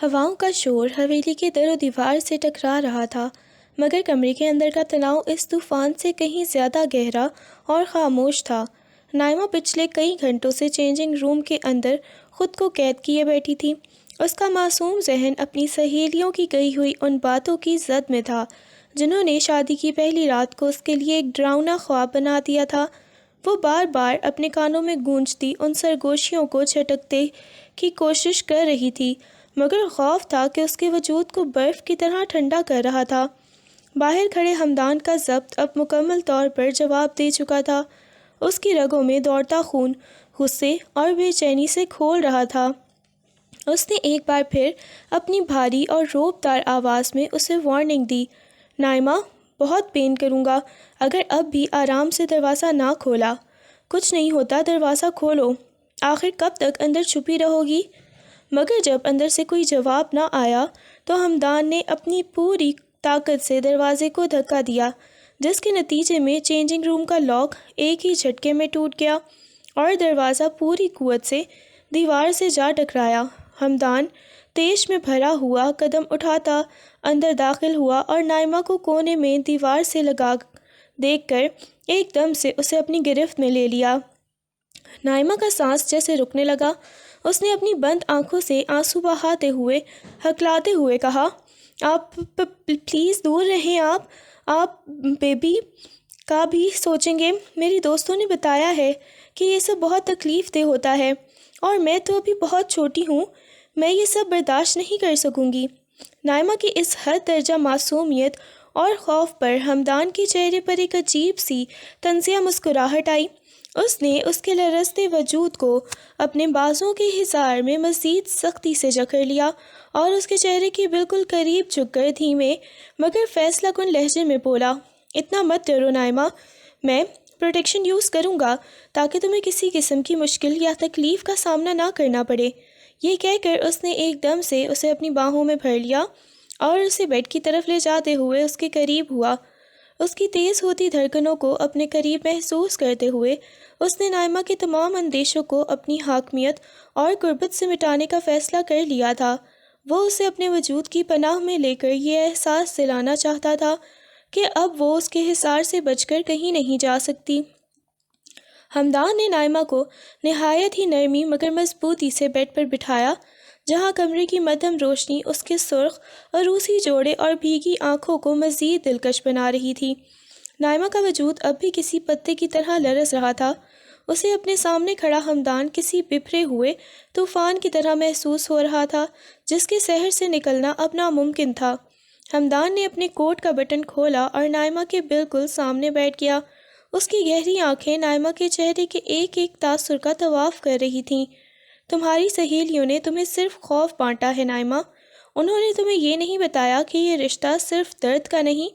ہواؤں کا شور حویلی کے در و دیوار سے ٹکرا رہا تھا، مگر کمرے کے اندر کا تناؤ اس طوفان سے کہیں زیادہ گہرا اور خاموش تھا۔ نائمہ پچھلے کئی گھنٹوں سے چینجنگ روم کے اندر خود کو قید کیے بیٹھی تھی۔ اس کا معصوم ذہن اپنی سہیلیوں کی کہی ہوئی ان باتوں کی زد میں تھا جنہوں نے شادی کی پہلی رات کو اس کے لیے ایک ڈراؤنا خواب بنا دیا تھا۔ وہ بار بار اپنے کانوں میں گونجتی ان سرگوشیوں کو جھٹکتے کی کوشش کر رہی تھی، مگر خوف تھا کہ اس کے وجود کو برف کی طرح ٹھنڈا کر رہا تھا۔ باہر کھڑے حمدان کا ضبط اب مکمل طور پر جواب دے چکا تھا۔ اس کی رگوں میں دوڑتا خون غصے اور بے چینی سے کھول رہا تھا۔ اس نے ایک بار پھر اپنی بھاری اور روب دار آواز میں اسے وارننگ دی، نائمہ، بہت پین کروں گا اگر اب بھی آرام سے دروازہ نہ کھولا۔ کچھ نہیں ہوتا، دروازہ کھولو، آخر کب تک اندر چھپی رہو گی؟ مگر جب اندر سے کوئی جواب نہ آیا تو حمدان نے اپنی پوری طاقت سے دروازے کو دھکا دیا، جس کے نتیجے میں چینجنگ روم کا لاک ایک ہی جھٹکے میں ٹوٹ گیا اور دروازہ پوری قوت سے دیوار سے جا ٹکرایا۔ حمدان تیش میں بھرا ہوا قدم اٹھاتا اندر داخل ہوا اور نائمہ کو کونے میں دیوار سے لگا دیکھ کر ایک دم سے اسے اپنی گرفت میں لے لیا۔ نائمہ کا سانس جیسے رکنے لگا۔ اس نے اپنی بند آنکھوں سے آنسو بہاتے ہوئے ہکلاتے ہوئے کہا، آپ پلیز دور رہیں، آپ بیبی کا بھی سوچیں گے۔ میری دوستوں نے بتایا ہے کہ یہ سب بہت تکلیف دہ ہوتا ہے اور میں تو ابھی بہت چھوٹی ہوں، میں یہ سب برداشت نہیں کر سکوں گی۔ نائمہ کی اس حد درجہ معصومیت اور خوف پر حمدان کے چہرے پر ایک عجیب سی طنزیہ مسکراہٹ آئی۔ اس نے اس کے لرزتے وجود کو اپنے بازوؤں کے حصار میں مزید سختی سے جکڑ لیا اور اس کے چہرے کے بالکل قریب جھک کر دھیمے مگر فیصلہ کن لہجے میں بولا، اتنا مت ڈرو نائمہ، میں پروٹیکشن یوز کروں گا تاکہ تمہیں کسی قسم کی مشکل یا تکلیف کا سامنا نہ کرنا پڑے۔ یہ کہہ کر اس نے ایک دم سے اسے اپنی باہوں میں بھر لیا اور اسے بیڈ کی طرف لے جاتے ہوئے اس کے قریب ہوا۔ اس کی تیز ہوتی دھڑکنوں کو اپنے قریب محسوس کرتے ہوئے اس نے نائمہ کے تمام اندیشوں کو اپنی حاکمیت اور قربت سے مٹانے کا فیصلہ کر لیا تھا۔ وہ اسے اپنے وجود کی پناہ میں لے کر یہ احساس دلانا چاہتا تھا کہ اب وہ اس کے حصار سے بچ کر کہیں نہیں جا سکتی۔ حمدان نے نائمہ کو نہایت ہی نرمی مگر مضبوطی سے بیڈ پر بٹھایا، جہاں کمرے کی مدھم روشنی اس کے سرخ عروسی جوڑے اور بھیگی آنکھوں کو مزید دلکش بنا رہی تھی۔ نائمہ کا وجود اب بھی کسی پتے کی طرح لرز رہا تھا۔ اسے اپنے سامنے کھڑا حمدان کسی بپھرے ہوئے طوفان کی طرح محسوس ہو رہا تھا جس کے سحر سے نکلنا اب ناممکن تھا۔ حمدان نے اپنے کوٹ کا بٹن کھولا اور نائمہ کے بالکل سامنے بیٹھ گیا۔ اس کی گہری آنکھیں نائمہ کے چہرے کے ایک ایک تاثر کا طواف کر رہی تھیں۔ تمہاری سہیلیوں نے تمہیں صرف خوف بانٹا ہے نائمہ، انہوں نے تمہیں یہ نہیں بتایا کہ یہ رشتہ صرف درد کا نہیں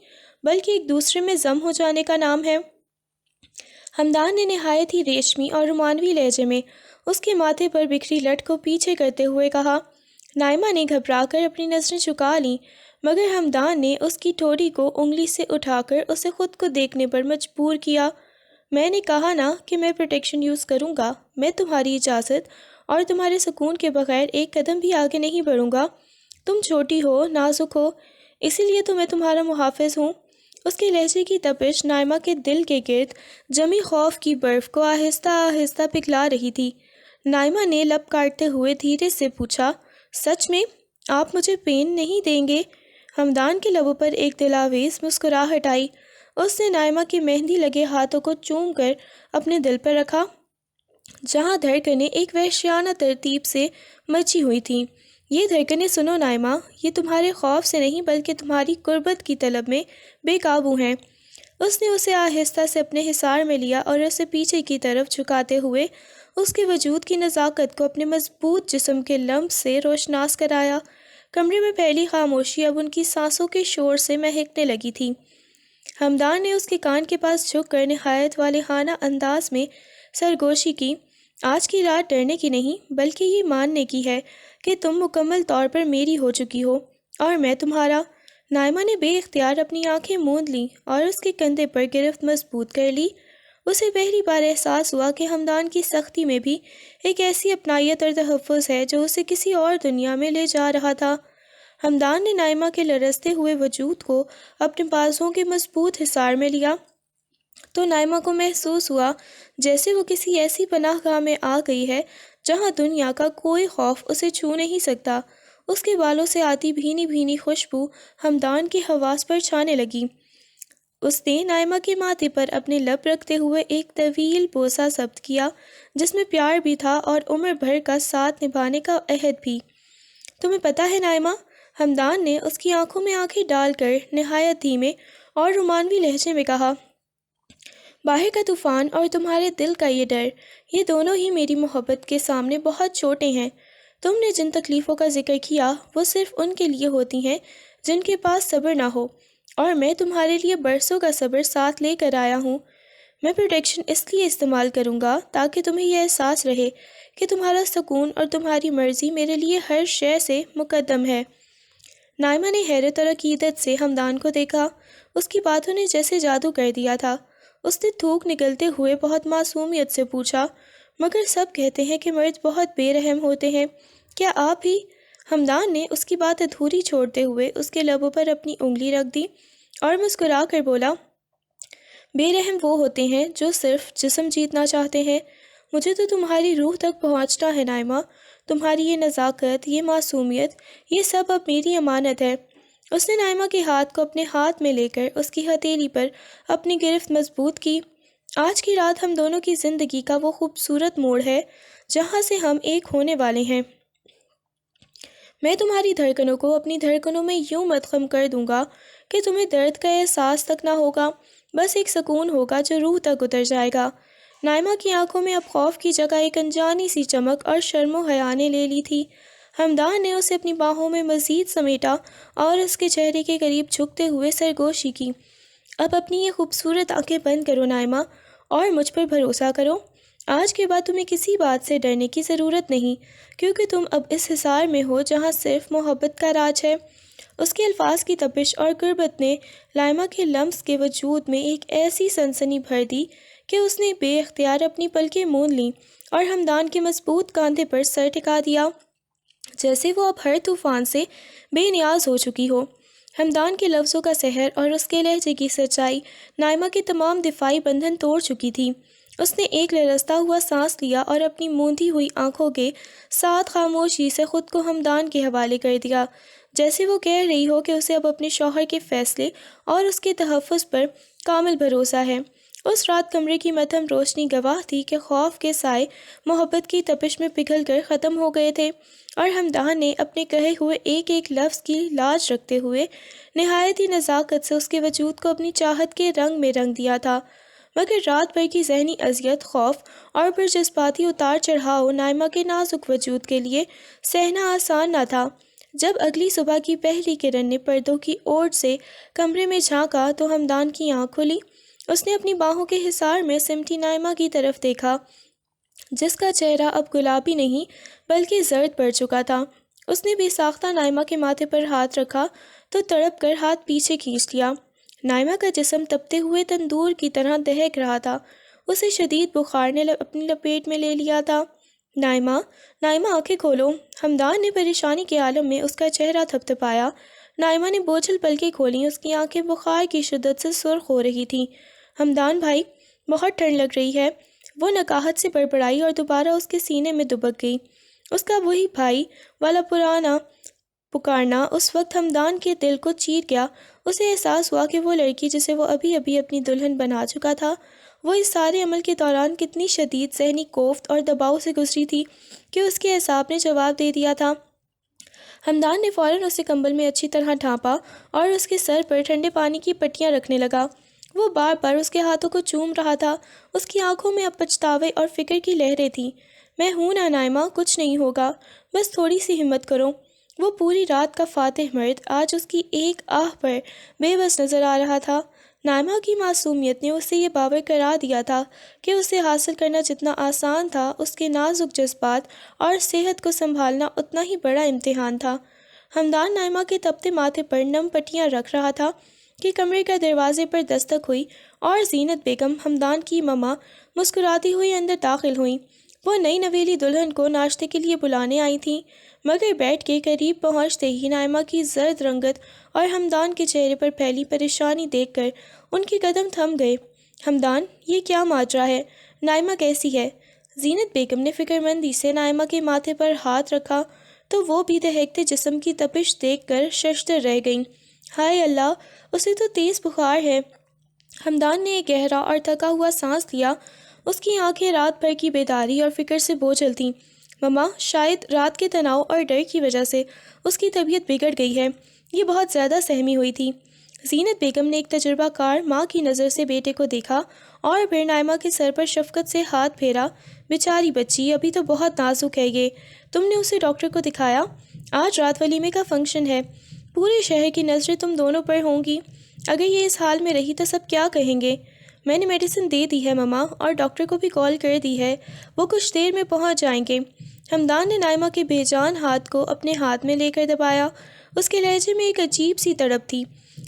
بلکہ ایک دوسرے میں ضم ہو جانے کا نام ہے۔ حمدان نے نہایت ہی ریشمی اور رومانوی لہجے میں اس کے ماتھے پر بکھری لٹ کو پیچھے کرتے ہوئے کہا۔ نائمہ نے گھبرا کر اپنی نظریں جھکا لیں، مگر حمدان نے اس کی ٹھوڑی کو انگلی سے اٹھا کر اسے خود کو دیکھنے پر مجبور کیا۔ میں نے کہا نا کہ میں پروٹیکشن یوز کروں گا، میں تمہاری اجازت اور تمہارے سکون کے بغیر ایک قدم بھی آگے نہیں بڑھوں گا۔ تم چھوٹی ہو، نازک ہو، اسی لیے تو میں تمہارا محافظ ہوں۔ اس کے لہجے کی تپش نائمہ کے دل کے گرد جمی خوف کی برف کو آہستہ آہستہ پگھلا رہی تھی۔ نائمہ نے لب کاٹتے ہوئے دھیرے سے پوچھا، سچ میں آپ مجھے پین نہیں دیں گے؟ حمدان کے لبوں پر ایک دلاویز مسکراہٹ آئی۔ اس نے نائمہ کے مہندی لگے ہاتھوں کو چوم کر اپنے دل پر رکھا، جہاں دھڑکنیں ایک وحشیانہ ترتیب سے مچی ہوئی تھیں۔ یہ دھڑکنیں سنو نائمہ، یہ تمہارے خوف سے نہیں بلکہ تمہاری قربت کی طلب میں بے قابو ہیں۔ اس نے اسے آہستہ سے اپنے حصار میں لیا اور اسے پیچھے کی طرف جھکاتے ہوئے اس کے وجود کی نزاکت کو اپنے مضبوط جسم کے لمس سے روشناس کرایا۔ کمرے میں پھیلی خاموشی اب ان کی سانسوں کے شور سے مہکنے لگی تھی۔ حمدان نے اس کے کان کے پاس جھک کر نہایت والہانہ انداز میں سرگوشی کی، آج کی رات ڈرنے کی نہیں بلکہ یہ ماننے کی ہے کہ تم مکمل طور پر میری ہو چکی ہو اور میں تمہارا۔ نائمہ نے بے اختیار اپنی آنکھیں موند لیں اور اس کے کندھے پر گرفت مضبوط کر لی۔ اسے پہلی بار احساس ہوا کہ ہمدان کی سختی میں بھی ایک ایسی اپنائیت اور تحفظ ہے جو اسے کسی اور دنیا میں لے جا رہا تھا۔ ہمدان نے نائمہ کے لرزتے ہوئے وجود کو اپنے بازوؤں کے مضبوط حصار میں لیا تو نائمہ کو محسوس ہوا جیسے وہ کسی ایسی پناہ گاہ میں آ گئی ہے جہاں دنیا کا کوئی خوف اسے چھو نہیں سکتا۔ اس کے بالوں سے آتی بھینی بھینی خوشبو ہمدان کی حواس پر چھانے لگی۔ اس نے نائمہ کے ماتھے پر اپنے لب رکھتے ہوئے ایک طویل بوسہ ضبط کیا جس میں پیار بھی تھا اور عمر بھر کا ساتھ نبھانے کا عہد بھی۔ تمہیں پتہ ہے نائمہ، ہمدان نے اس کی آنکھوں میں آنکھیں ڈال کر نہایت دھیمے اور رومانوی لہجے میں کہا، باہر کا طوفان اور تمہارے دل کا یہ ڈر، یہ دونوں ہی میری محبت کے سامنے بہت چھوٹے ہیں۔ تم نے جن تکلیفوں کا ذکر کیا وہ صرف ان کے لیے ہوتی ہیں جن کے پاس صبر نہ ہو، اور میں تمہارے لیے برسوں کا صبر ساتھ لے کر آیا ہوں۔ میں پروٹیکشن اس لیے استعمال کروں گا تاکہ تمہیں یہ احساس رہے کہ تمہارا سکون اور تمہاری مرضی میرے لیے ہر شے سے مقدم ہے۔ نائمہ نے حیرت اور عقیدت سے ہمدان کو دیکھا۔ اس کی باتوں نے جیسے جادو کر دیا تھا۔ اس نے تھوک نکلتے ہوئے بہت معصومیت سے پوچھا، مگر سب کہتے ہیں کہ مرد بہت بے رحم ہوتے ہیں، کیا آپ بھی؟ ہمدان نے اس کی بات ادھوری چھوڑتے ہوئے اس کے لبوں پر اپنی انگلی رکھ دی اور مسکرا کر بولا، بے رحم وہ ہوتے ہیں جو صرف جسم جیتنا چاہتے ہیں۔ مجھے تو تمہاری روح تک پہنچنا ہے نائمہ، تمہاری یہ نزاکت، یہ معصومیت، یہ سب اب میری امانت ہے۔ اس نے نائمہ کے ہاتھ کو اپنے ہاتھ میں لے کر اس کی ہتھیلی پر اپنی گرفت مضبوط کی۔ آج کی رات ہم دونوں کی زندگی کا وہ خوبصورت موڑ ہے جہاں سے ہم ایک ہونے والے ہیں۔ میں تمہاری دھڑکنوں کو اپنی دھڑکنوں میں یوں مدغم کر دوں گا کہ تمہیں درد کا احساس تک نہ ہوگا، بس ایک سکون ہوگا جو روح تک اتر جائے گا۔ نائمہ کی آنکھوں میں اب خوف کی جگہ ایک انجانی سی چمک اور شرم و حیا نے لے لی تھی۔ ہمدان نے اسے اپنی باہوں میں مزید سمیٹا اور اس کے چہرے کے قریب جھکتے ہوئے سرگوشی کی۔ اب اپنی یہ خوبصورت آنکھیں بند کرو نائمہ اور مجھ پر بھروسہ کرو۔ آج کے بعد تمہیں کسی بات سے ڈرنے کی ضرورت نہیں، کیونکہ تم اب اس حصار میں ہو جہاں صرف محبت کا راج ہے۔ اس کے الفاظ کی تپش اور قربت نے نائمہ کے لمس کے وجود میں ایک ایسی سنسنی بھر دی کہ اس نے بے اختیار اپنی پلکیں موند لیں اور ہمدان کے مضبوط کاندھے پر سر ٹکا دیا جیسے وہ اب ہر طوفان سے بے نیاز ہو چکی ہو۔ ہمدان کے لفظوں کا سحر اور اس کے لہجے کی سچائی نائمہ کے تمام دفاعی بندھن توڑ چکی تھی۔ اس نے ایک لرزتا ہوا سانس لیا اور اپنی موندی ہوئی آنکھوں کے ساتھ خاموشی سے خود کو ہمدان کے حوالے کر دیا، جیسے وہ کہہ رہی ہو کہ اسے اب اپنے شوہر کے فیصلے اور اس کے تحفظ پر کامل بھروسہ ہے۔ اس رات کمرے کی مدھم روشنی گواہ تھی کہ خوف کے سائے محبت کی تپش میں پگھل کر ختم ہو گئے تھے، اور ہمدان نے اپنے کہے ہوئے ایک ایک لفظ کی لاج رکھتے ہوئے نہایت ہی نزاکت سے اس کے وجود کو اپنی چاہت کے رنگ میں رنگ دیا تھا۔ مگر رات بھر کی ذہنی اذیت، خوف اور پھر جذباتی اتار چڑھاؤ نائمہ کے نازک وجود کے لیے سہنا آسان نہ تھا۔ جب اگلی صبح کی پہلی کرن نے پردوں کی اوٹ سے کمرے میں جھانکا تو ہمدان کی آنکھ کھلی۔ اس نے اپنی باہوں کے حصار میں سمٹی نائمہ کی طرف دیکھا جس کا چہرہ اب گلابی نہیں بلکہ زرد پڑ چکا تھا۔ اس نے بے ساختہ نائمہ کے ماتھے پر ہاتھ رکھا تو تڑپ کر ہاتھ پیچھے کھینچ لیا۔ نائمہ کا جسم تپتے ہوئے تندور کی طرح دہک رہا تھا۔ اسے شدید بخار نے اپنی لپیٹ میں لے لیا تھا۔ نائمہ، نائمہ آنکھیں کھولو۔ ہمدان نے پریشانی کے عالم میں اس کا چہرہ تھپتھپایا۔ نائمہ نے بوجھل پلکیں کھولیں، اس کی آنکھیں بخار کی شدت سے سرخ ہو رہی تھیں۔ ہمدان بھائی، بہت ٹھنڈ لگ رہی ہے، وہ نکاہت سے بڑبڑائی اور دوبارہ اس کے سینے میں دبک گئی۔ اس کا وہی بھائی والا پرانا پکارنا اس وقت ہمدان کے دل کو چیر گیا۔ اسے احساس ہوا کہ وہ لڑکی جسے وہ ابھی ابھی اپنی دلہن بنا چکا تھا، وہ اس سارے عمل کے دوران کتنی شدید ذہنی کوفت اور دباؤ سے گزری تھی کہ اس کے اعصاب نے جواب دے دیا تھا۔ ہمدان نے فوراً اسے کمبل میں اچھی طرح ڈھانپا اور اس کے سر پر ٹھنڈے پانی کی پٹیاں رکھنے لگا۔ وہ بار بار اس کے ہاتھوں کو چوم رہا تھا۔ اس کی آنکھوں میں اب پچھتاوے اور فکر کی لہریں تھیں۔ میں ہوں نا نائمہ، کچھ نہیں ہوگا، بس تھوڑی سی ہمت کرو۔ وہ پوری رات کا فاتح مرد آج اس کی ایک آہ پر بے بس نظر آ رہا تھا۔ نائمہ کی معصومیت نے اسے یہ باور کرا دیا تھا کہ اسے حاصل کرنا جتنا آسان تھا، اس کے نازک جذبات اور صحت کو سنبھالنا اتنا ہی بڑا امتحان تھا۔ ہمدان نائمہ کے تپتے ماتھے پر نم پٹیاں رکھ رہا تھا کہ کمرے کا دروازے پر دستک ہوئی اور زینت بیگم حمدان کی مما مسکراتی ہوئی اندر داخل ہوئیں۔ وہ نئی نویلی دلہن کو ناشتے کے لیے بلانے آئی تھیں، مگر بیٹھ کے قریب پہنچتے ہی نائمہ کی زرد رنگت اور حمدان کے چہرے پر پھیلی پریشانی دیکھ کر ان کے قدم تھم گئے۔ حمدان، یہ کیا ماجرا ہے؟ نائمہ کیسی ہے؟ زینت بیگم نے فکر مندی سے نائمہ کے ماتھے پر ہاتھ رکھا تو وہ بھی دہکتے جسم کی تپش دیکھ کر ششدر رہ گئیں۔ ہائے اللہ، اسے تو تیز بخار ہے۔ حمدان نے ایک گہرا اور تھکا ہوا سانس لیا۔ اس کی آنکھیں رات بھر کی بیداری اور فکر سے بوجھل تھیں۔ مما، شاید رات کے تناؤ اور ڈر کی وجہ سے اس کی طبیعت بگڑ گئی ہے۔ یہ بہت زیادہ سہمی ہوئی تھی۔ زینت بیگم نے ایک تجربہ کار ماں کی نظر سے بیٹے کو دیکھا اور پھر نائمہ کے سر پر شفقت سے ہاتھ پھیرا۔ بیچاری بچی، ابھی تو بہت نازک ہے یہ۔ تم نے اسے ڈاکٹر کو دکھایا؟ آج رات ولیمے کا فنکشن ہے، پورے شہر کی نظریں تم دونوں پر ہوں گی۔ اگر یہ اس حال میں رہی تو سب کیا کہیں گے؟ میں نے میڈیسن دے دی ہے مما، اور ڈاکٹر کو بھی کال کر دی ہے، وہ کچھ دیر میں پہنچ جائیں گے۔ حمدان نے نائمہ کے بے جان ہاتھ کو اپنے ہاتھ میں لے کر دبایا۔ اس کے لہجے میں ایک عجیب سی تڑپ تھی۔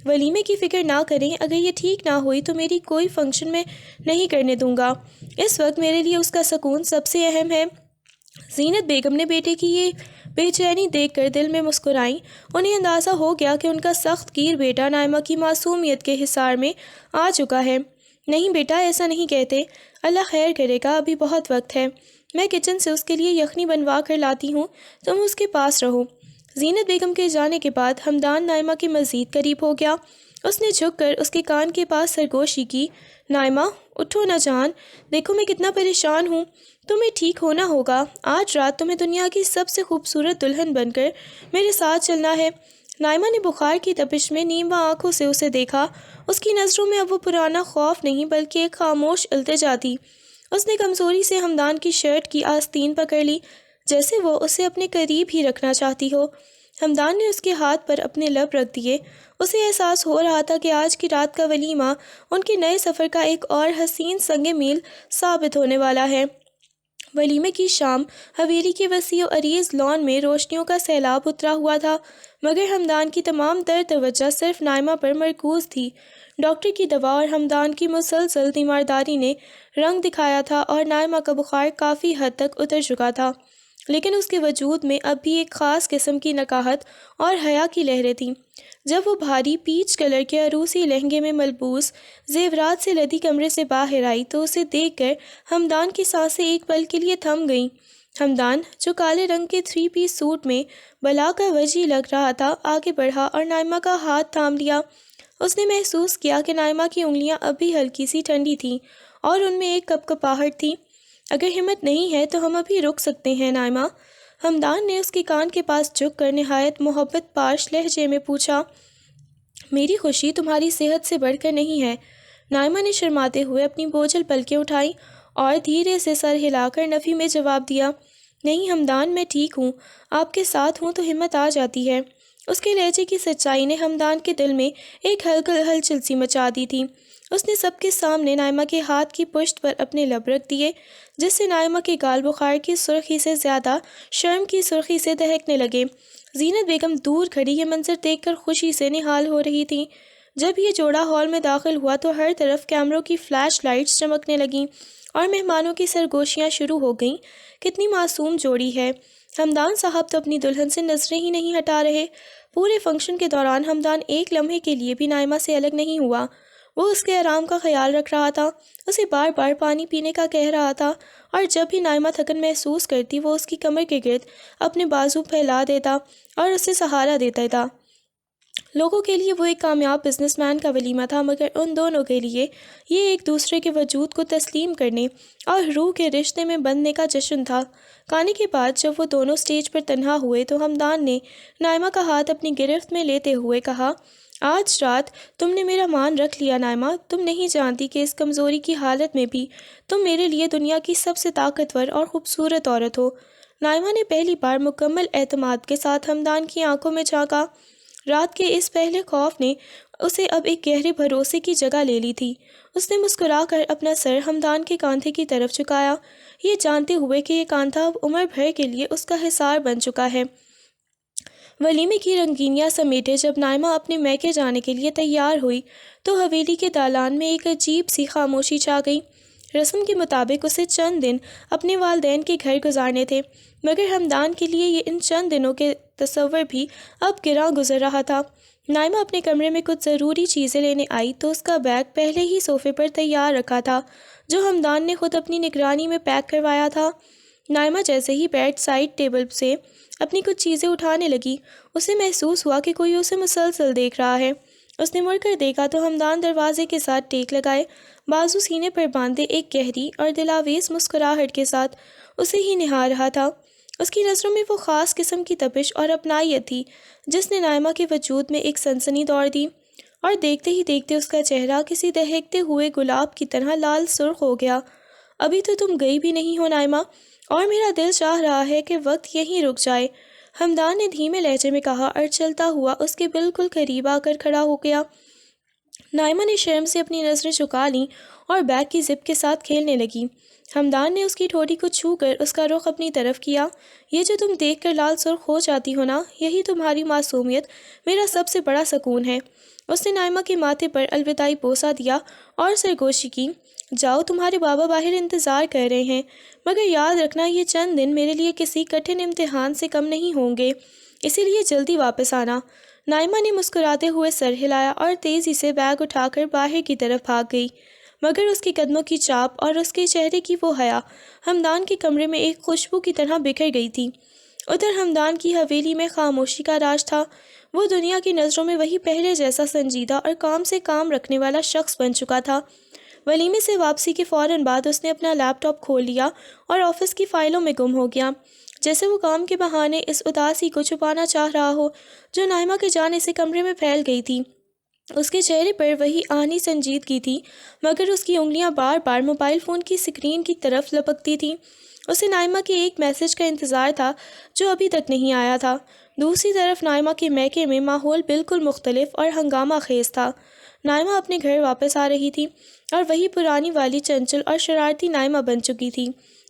ولیمے کی فکر نہ کریں، اگر یہ ٹھیک نہ ہوئی تو میری کوئی فنکشن میں نہیں کرنے دوں گا۔ اس وقت میرے لیے اس کا سکون سب سے اہم ہے۔ زینت بیگم نے بیٹے کی یہ بے چینی دیکھ کر دل میں مسکرائیں۔ انہیں اندازہ ہو گیا کہ ان کا سخت گیر بیٹا نائمہ کی معصومیت کے حصار میں آ چکا ہے۔ نہیں بیٹا، ایسا نہیں کہتے، اللہ خیر کرے گا، ابھی بہت وقت ہے۔ میں کچن سے اس کے لیے یخنی بنوا کر لاتی ہوں، تم اس کے پاس رہو۔ زینت بیگم کے جانے کے بعد حمدان نائمہ کے مزید قریب ہو گیا۔ اس نے جھک کر اس کے کان کے پاس سرگوشی کی۔ نائمہ، اٹھو نہ جان، دیکھو میں کتنا پریشان ہوں، تمہیں ٹھیک ہونا ہوگا۔ آج رات تمہیں دنیا کی سب سے خوبصورت دلہن بن کر میرے ساتھ چلنا ہے۔ نائمہ نے بخار کی تپش میں نیمہ آنکھوں سے اسے دیکھا۔ اس کی نظروں میں اب وہ پرانا خوف نہیں بلکہ ایک خاموش التجا تھی۔ اس نے کمزوری سے حمدان کی شرٹ کی آستین پکڑ لی، جیسے وہ اسے اپنے قریب ہی رکھنا چاہتی ہو۔ حمدان نے اس کے ہاتھ پر اپنے لب رکھ دیے۔ اسے احساس ہو رہا تھا کہ آج کی رات کا ولیمہ ان کے نئے سفر کا ایک اور حسین سنگ میل ثابت ہونے والا ہے۔ ولیمے کی شام حویلی کے وسیع و عریض لان میں روشنیوں کا سیلاب اترا ہوا تھا، مگر حمدان کی تمام تر توجہ صرف نائمہ پر مرکوز تھی۔ ڈاکٹر کی دوا اور حمدان کی مسلسل تیمارداری نے رنگ دکھایا تھا اور نائمہ کا بخار کافی حد تک اتر چکا تھا، لیکن اس کے وجود میں اب بھی ایک خاص قسم کی نکاہت اور حیا کی لہریں تھیں۔ جب وہ بھاری پیچ کلر کے عروسی لہنگے میں ملبوس زیورات سے لدی کمرے سے باہر آئی تو اسے دیکھ کر حمدان کی سانسیں ایک پل کے لیے تھم گئیں۔ حمدان، جو کالے رنگ کے 3 پیس سوٹ میں بلا کا وجی لگ رہا تھا، آگے بڑھا اور نائمہ کا ہاتھ تھام لیا۔ اس نے محسوس کیا کہ نائمہ کی انگلیاں اب بھی ہلکی سی ٹھنڈی تھیں اور ان میں ایک کپکپاہٹ تھی۔ اگر ہمت نہیں ہے تو ہم ابھی رک سکتے ہیں نائمہ، حمدان نے اس کے کان کے پاس جھک کر نہایت محبت پاش لہجے میں پوچھا۔ میری خوشی تمہاری صحت سے بڑھ کر نہیں ہے۔ نائمہ نے شرماتے ہوئے اپنی بوجھل پلکیں اٹھائیں اور دھیرے سے سر ہلا کر نفی میں جواب دیا۔ نہیں حمدان، میں ٹھیک ہوں، آپ کے ساتھ ہوں تو ہمت آ جاتی ہے۔ اس کے لہجے کی سچائی نے حمدان کے دل میں ایک ہلچل سی مچا دی تھی۔ اس نے سب کے سامنے نائمہ کے ہاتھ کی پشت پر اپنے لب رکھ دیے، جس سے نائمہ کے گال بخار کی سرخی سے زیادہ شرم کی سرخی سے دہکنے لگے۔ زینت بیگم دور کھڑی یہ منظر دیکھ کر خوشی سے نہال ہو رہی تھیں۔ جب یہ جوڑا ہال میں داخل ہوا تو ہر طرف کیمروں کی فلیش لائٹس چمکنے لگیں اور مہمانوں کی سرگوشیاں شروع ہو گئیں۔ کتنی معصوم جوڑی ہے۔ حمدان صاحب تو اپنی دلہن سے نظریں ہی نہیں ہٹا رہے۔ پورے فنکشن کے دوران حمدان ایک لمحے کے لیے بھی نائمہ سے الگ نہیں ہوا۔ وہ اس کے آرام کا خیال رکھ رہا تھا، اسے بار بار پانی پینے کا کہہ رہا تھا، اور جب بھی نائمہ تھکن محسوس کرتی وہ اس کی کمر کے گرد اپنے بازو پھیلا دیتا اور اسے سہارا دیتا تھا۔ لوگوں کے لیے وہ ایک کامیاب بزنس مین کا ولیمہ تھا، مگر ان دونوں کے لیے یہ ایک دوسرے کے وجود کو تسلیم کرنے اور روح کے رشتے میں بندھنے کا جشن تھا۔ کھانے کے بعد جب وہ دونوں سٹیج پر تنہا ہوئے تو حمدان نے نائمہ کا ہاتھ اپنی گرفت میں لیتے ہوئے کہا، آج رات تم نے میرا مان رکھ لیا نائمہ، تم نہیں جانتی کہ اس کمزوری کی حالت میں بھی تم میرے لیے دنیا کی سب سے طاقتور اور خوبصورت عورت ہو۔ نائمہ نے پہلی بار مکمل اعتماد کے ساتھ حمدان کی آنکھوں میں جھانکا۔ رات کے اس پہلے خوف نے اسے اب ایک گہرے بھروسے کی جگہ لے لی تھی۔ اس نے مسکرا کر اپنا سر حمدان کے کاندھے کی طرف جھکایا، یہ جانتے ہوئے کہ یہ کاندھا اب عمر بھر کے لیے اس کا حصار بن چکا ہے۔ ولیمے کی رنگینیاں سمیٹے جب نائمہ اپنے میکے جانے کے لیے تیار ہوئی تو حویلی کے دالان میں ایک عجیب سی خاموشی چھا گئی۔ رسم کے مطابق اسے چند دن اپنے والدین کے گھر گزارنے تھے، مگر ہمدان کے لیے یہ ان چند دنوں کے تصور بھی اب گراں گزر رہا تھا۔ نائمہ اپنے کمرے میں کچھ ضروری چیزیں لینے آئی تو اس کا بیگ پہلے ہی صوفے پر تیار رکھا تھا، جو ہمدان نے خود اپنی نگرانی میں پیک کروایا تھا۔ نائمہ جیسے ہی بیڈ سائڈ ٹیبل سے اپنی کچھ چیزیں اٹھانے لگی، اسے محسوس ہوا کہ کوئی اسے مسلسل دیکھ رہا ہے۔ اس نے مڑ کر دیکھا تو ہمدان دروازے کے ساتھ ٹیک لگائے، بازو سینے پر باندھے ایک گہری اور دلاویز مسکراہٹ کے ساتھ اسے ہی نہار رہا تھا۔ اس کی نظروں میں وہ خاص قسم کی تپش اور اپنائیت تھی جس نے نائمہ کے وجود میں ایک سنسنی دوڑ دی، اور دیکھتے ہی دیکھتے اس کا چہرہ کسی دہکتے ہوئے گلاب کی طرح لال سرخ ہو گیا۔ ابھی تو تم گئی بھی نہیں ہو نائمہ، اور میرا دل چاہ رہا ہے کہ وقت یہیں رک جائے، ہمدان نے دھیمے لہجے میں کہا اور چلتا ہوا اس کے بالکل قریب آ کر کھڑا ہو گیا۔ نائمہ نے شرم سے اپنی نظریں جھکا لیں اور بیگ کی زپ کے ساتھ کھیلنے لگی۔ ہمدان نے اس کی ٹھوڑی کو چھو کر اس کا رخ اپنی طرف کیا۔ یہ جو تم دیکھ کر لال سرخ ہو جاتی ہو نا، یہی تمہاری معصومیت میرا سب سے بڑا سکون ہے۔ اس نے نائمہ کے ماتھے پر الوداعی بوسہ دیا اور سرگوشی کی۔ جاؤ، تمہارے بابا باہر انتظار کر رہے ہیں، مگر یاد رکھنا یہ چند دن میرے لیے کسی کٹھن امتحان سے کم نہیں ہوں گے، اسی لیے جلدی واپس آنا۔ نائمہ نے مسکراتے ہوئے سر ہلایا اور تیزی سے بیگ اٹھا کر باہر کی طرف بھاگ گئی، مگر اس کے قدموں کی چاپ اور اس کے چہرے کی وہ حیا ہمدان کے کمرے میں ایک خوشبو کی طرح بکھر گئی تھی۔ ادھر ہمدان کی حویلی میں خاموشی کا راج تھا۔ وہ دنیا کی نظروں میں وہی پہلے جیسا سنجیدہ اور کام سے کام رکھنے والا شخص بن چکا تھا۔ ولیمے سے واپسی کے فوراً بعد اس نے اپنا لیپ ٹاپ کھول لیا اور آفس کی فائلوں میں گم ہو گیا، جیسے وہ کام کے بہانے اس اداسی کو چھپانا چاہ رہا ہو جو نائمہ کے جانے سے کمرے میں پھیل گئی تھی۔ اس کے چہرے پر وہی آہنی سنجیدگی تھی، مگر اس کی انگلیاں بار بار موبائل فون کی سکرین کی طرف لپکتی تھیں۔ اسے نائمہ کے ایک میسج کا انتظار تھا جو ابھی تک نہیں آیا تھا۔ دوسری طرف نائمہ کے میکے میں ماحول بالکل مختلف اور ہنگامہ خیز تھا۔ نائمہ اپنے گھر واپس آ رہی تھی اور وہی پرانی والی چنچل اور شرارتی نائمہ بن چکی تھی۔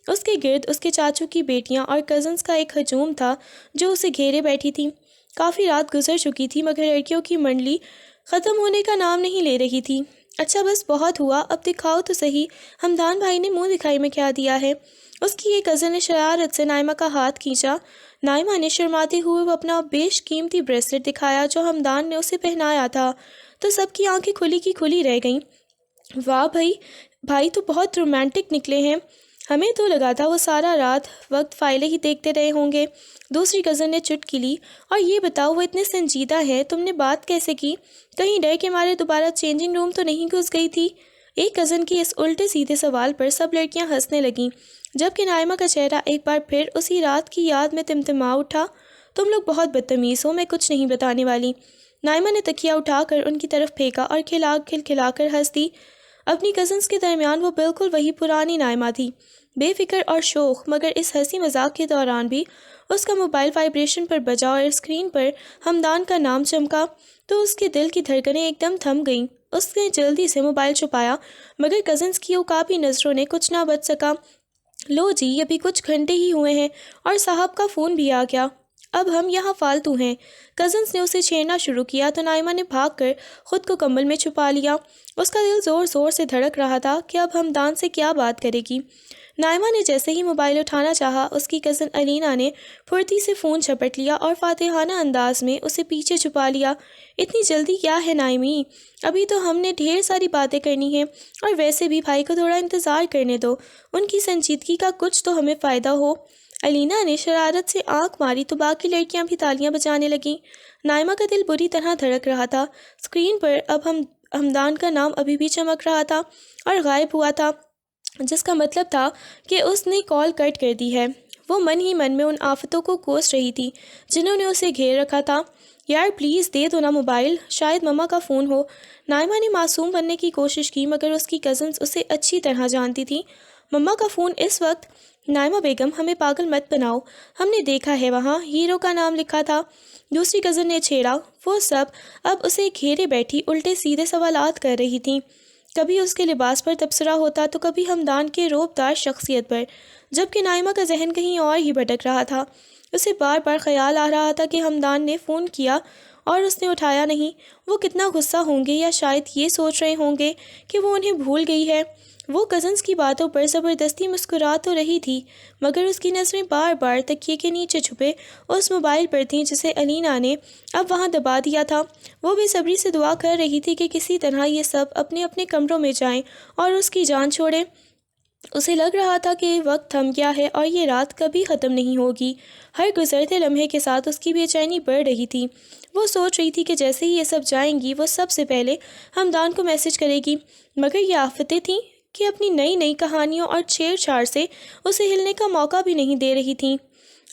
اس کے گرد اس کے چاچو کی بیٹیاں اور کزنز کا ایک ہجوم تھا جو اسے گھیرے بیٹھی تھی۔ کافی رات گزر چکی تھی مگر لڑکیوں کی منڈلی ختم ہونے کا نام نہیں لے رہی تھی۔ اچھا بس بہت ہوا، اب دکھاؤ تو صحیح، ہمدان بھائی نے منہ دکھائی میں کیا دیا ہے۔ اس کی ایک کزن نے شرارت سے نائمہ کا ہاتھ کھینچا۔ نائمہ نے شرماتے ہوئے وہ اپنا بیش قیمتی بریسلٹ دکھایا جو ہمدان نے اسے پہنایا تھا، تو سب کی آنکھیں کھلی کی کھلی رہ گئیں۔ واہ بھائی تو بہت رومانٹک نکلے ہیں، ہمیں تو لگا تھا وہ سارا رات وقت فائلیں ہی دیکھتے رہے ہوں گے۔ دوسری کزن نے چٹکی لی، اور یہ بتاؤ وہ اتنے سنجیدہ ہیں، تم نے بات کیسے کی؟ کہیں ڈر کے مارے دوبارہ چینجنگ روم تو نہیں گھس گئی تھی؟ ایک کزن کی اس الٹے سیدھے سوال پر سب لڑکیاں ہنسنے لگیں، جبکہ نائمہ کا چہرہ ایک بار پھر اسی رات کی یاد میں تمتما اٹھا۔ تم لوگ بہت بدتمیز ہو، میں کچھ نہیں بتانے والی۔ نائمہ نے تکیہ اٹھا کر ان کی طرف پھینکا اور کھلا کر ہنس دی۔ اپنی کزنز کے درمیان وہ بالکل وہی پرانی نائمہ تھی، بے فکر اور شوخ، مگر اس ہنسی مذاق کے دوران بھی اس کا موبائل وائبریشن پر بجا اور اسکرین پر ہمدان کا نام چمکا تو اس کے دل کی دھڑکنیں ایک دم تھم گئیں۔ اس نے جلدی سے موبائل چھپایا، مگر کزنز کی عقابی نظروں نے کچھ نہ بچ سکا۔ لو جی، ابھی کچھ گھنٹے ہی ہوئے ہیں اور صاحب کا فون بھی آ گیا، اب ہم یہاں فالتو ہیں۔ کزنز نے اسے چھیڑنا شروع کیا تو نائمہ نے بھاگ کر خود کو کمبل میں چھپا لیا۔ اس کا دل زور زور سے دھڑک رہا تھا کہ اب ہمدان سے کیا بات کرے گی۔ نائمہ نے جیسے ہی موبائل اٹھانا چاہا، اس کی کزن الینا نے پھرتی سے فون جھپٹ لیا اور فاتحانہ انداز میں اسے پیچھے چھپا لیا۔ اتنی جلدی کیا ہے نائمی؟ ابھی تو ہم نے ڈھیر ساری باتیں کرنی ہیں، اور ویسے بھی بھائی کو تھوڑا انتظار کرنے دو، ان کی سنجیدگی کا کچھ تو ہمیں فائدہ ہو۔ الینا نے شرارت سے آنکھ ماری تو باقی لڑکیاں بھی تالیاں بجانے لگیں۔ نائمہ کا دل بری طرح دھڑک رہا تھا۔ اسکرین پر اب ہمدان کا نام ابھی بھی چمک رہا تھا اور غائب ہوا تھا، جس کا مطلب تھا کہ اس نے کال کٹ کر دی ہے۔ وہ من ہی من میں ان آفتوں کو کوس رہی تھی جنہوں نے اسے گھیر رکھا تھا۔ یار پلیز دے دو نا موبائل، شاید مما کا فون ہو۔ نائمہ نے معصوم بننے کی کوشش کی، مگر اس کی کزنز اسے اچھی طرح جانتی تھیں۔ مما کا فون اس وقت؟ نائمہ بیگم، ہمیں پاگل مت بناؤ، ہم نے دیکھا ہے وہاں ہیرو کا نام لکھا تھا۔ دوسری کزن نے چھیڑا۔ وہ سب اب اسے گھیرے بیٹھی الٹے سیدھے سوالات کر رہی تھیں، کبھی اس کے لباس پر تبصرہ ہوتا تو کبھی ہمدان کے رعب دار شخصیت پر، جبکہ نائمہ کا ذہن کہیں اور ہی بھٹک رہا تھا۔ اسے بار بار خیال آ رہا تھا کہ حمدان نے فون کیا اور اس نے اٹھایا نہیں۔ وہ کتنا غصہ ہوں گے، یا شاید یہ سوچ رہے ہوں گے کہ وہ انہیں بھول گئی ہے۔ وہ کزنس کی باتوں پر زبردستی مسکرا تو رہی تھی، مگر اس کی نظریں بار بار تکیے کے نیچے چھپے اس موبائل پر تھیں جسے الینا نے اب وہاں دبا دیا تھا۔ وہ بے صبری سے دعا کر رہی تھی کہ کسی طرح یہ سب اپنے اپنے کمروں میں جائیں اور اس کی جان چھوڑیں۔ اسے لگ رہا تھا کہ وقت تھم گیا ہے اور یہ رات کبھی ختم نہیں ہوگی۔ ہر گزرتے لمحے کے ساتھ اس کی بے چینی بڑھ رہی تھی۔ وہ سوچ رہی تھی کہ جیسے ہی یہ سب جائیں گی وہ سب سے پہلے حمدان کو میسج کرے گی، مگر یہ آفتیں تھیں کہ اپنی نئی نئی کہانیوں اور چھیڑ چھاڑ سے اسے ہلنے کا موقع بھی نہیں دے رہی تھیں۔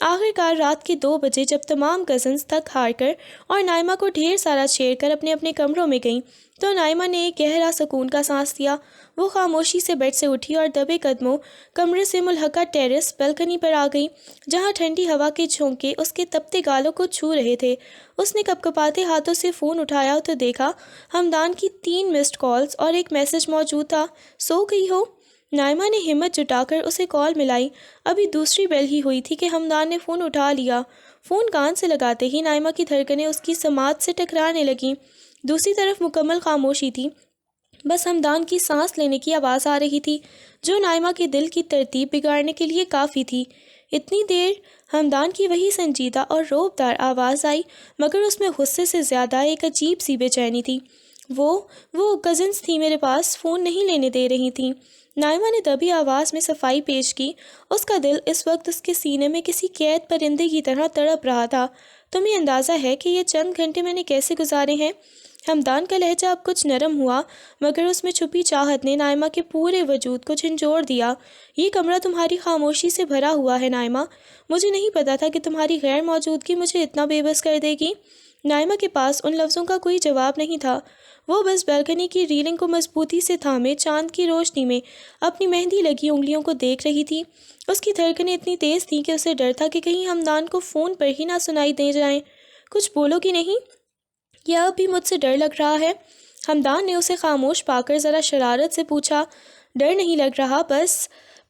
آخر کار رات کے 2 بجے جب تمام کزنس تھک ہار کر اور نائمہ کو ڈھیر سارا چھیڑ کر اپنے اپنے کمروں میں گئیں تو نائمہ نے ایک گہرا سکون کا سانس لیا۔ وہ خاموشی سے بیڈ سے اٹھی اور دبے قدموں کمرے سے ملحقہ ٹیرس بالکنی پر آ گئی، جہاں ٹھنڈی ہوا کے جھونکے اس کے تپتے گالوں کو چھو رہے تھے۔ اس نے کپکپاتے ہاتھوں سے فون اٹھایا تو دیکھا حمدان کی 3 مسڈ کالز اور ایک میسج موجود تھا۔ سو گئی ہو؟ نائمہ نے ہمت جٹا کر اسے کال ملائی۔ ابھی دوسری بیل ہی ہوئی تھی کہ حمدان نے فون اٹھا لیا۔ فون کان سے لگاتے ہی نائمہ کی دھڑکنیں اس کی سماعت سے ٹکرانے لگیں۔ دوسری طرف مکمل خاموشی تھی، بس حمدان کی سانس لینے کی آواز آ رہی تھی، جو نائمہ کے دل کی ترتیب بگاڑنے کے لیے کافی تھی۔ اتنی دیر حمدان کی وہی سنجیدہ اور روبدار آواز آئی، مگر اس میں غصے سے زیادہ ایک عجیب سی بے چینی تھی۔ وہ کزنس تھی میرے پاس، فون نہیں لینے دے رہی تھیں۔ نائمہ نے دبی آواز میں صفائی پیش کی۔ اس کا دل اس وقت اس کے سینے میں کسی قید پرندے کی طرح تڑپ رہا تھا۔ تمہیں اندازہ ہے کہ یہ چند گھنٹے میں نے کیسے گزارے ہیں؟ حمدان کا لہجہ اب کچھ نرم ہوا، مگر اس میں چھپی چاہت نے نائمہ کے پورے وجود کو جھنجھوڑ دیا۔ یہ کمرہ تمہاری خاموشی سے بھرا ہوا ہے نائمہ۔ مجھے نہیں پتا تھا کہ تمہاری غیر موجودگی مجھے اتنا بے بس کر دے گی۔ نائمہ کے پاس ان لفظوں کا کوئی جواب نہیں تھا۔ وہ بس بالکنی کی ریلنگ کو مضبوطی سے تھامے چاند کی روشنی میں اپنی مہندی لگی انگلیوں کو دیکھ رہی تھی۔ اس کی دھڑکنیں اتنی تیز تھیں کہ اسے ڈر تھا کہ کہیں حمدان کو فون پر ہی نہ سنائی دے جائیں۔ کچھ بولو گی نہیں؟ یا اب بھی مجھ سے ڈر لگ رہا ہے؟ حمدان نے اسے خاموش پا کر ذرا شرارت سے پوچھا۔ ڈر نہیں لگ رہا،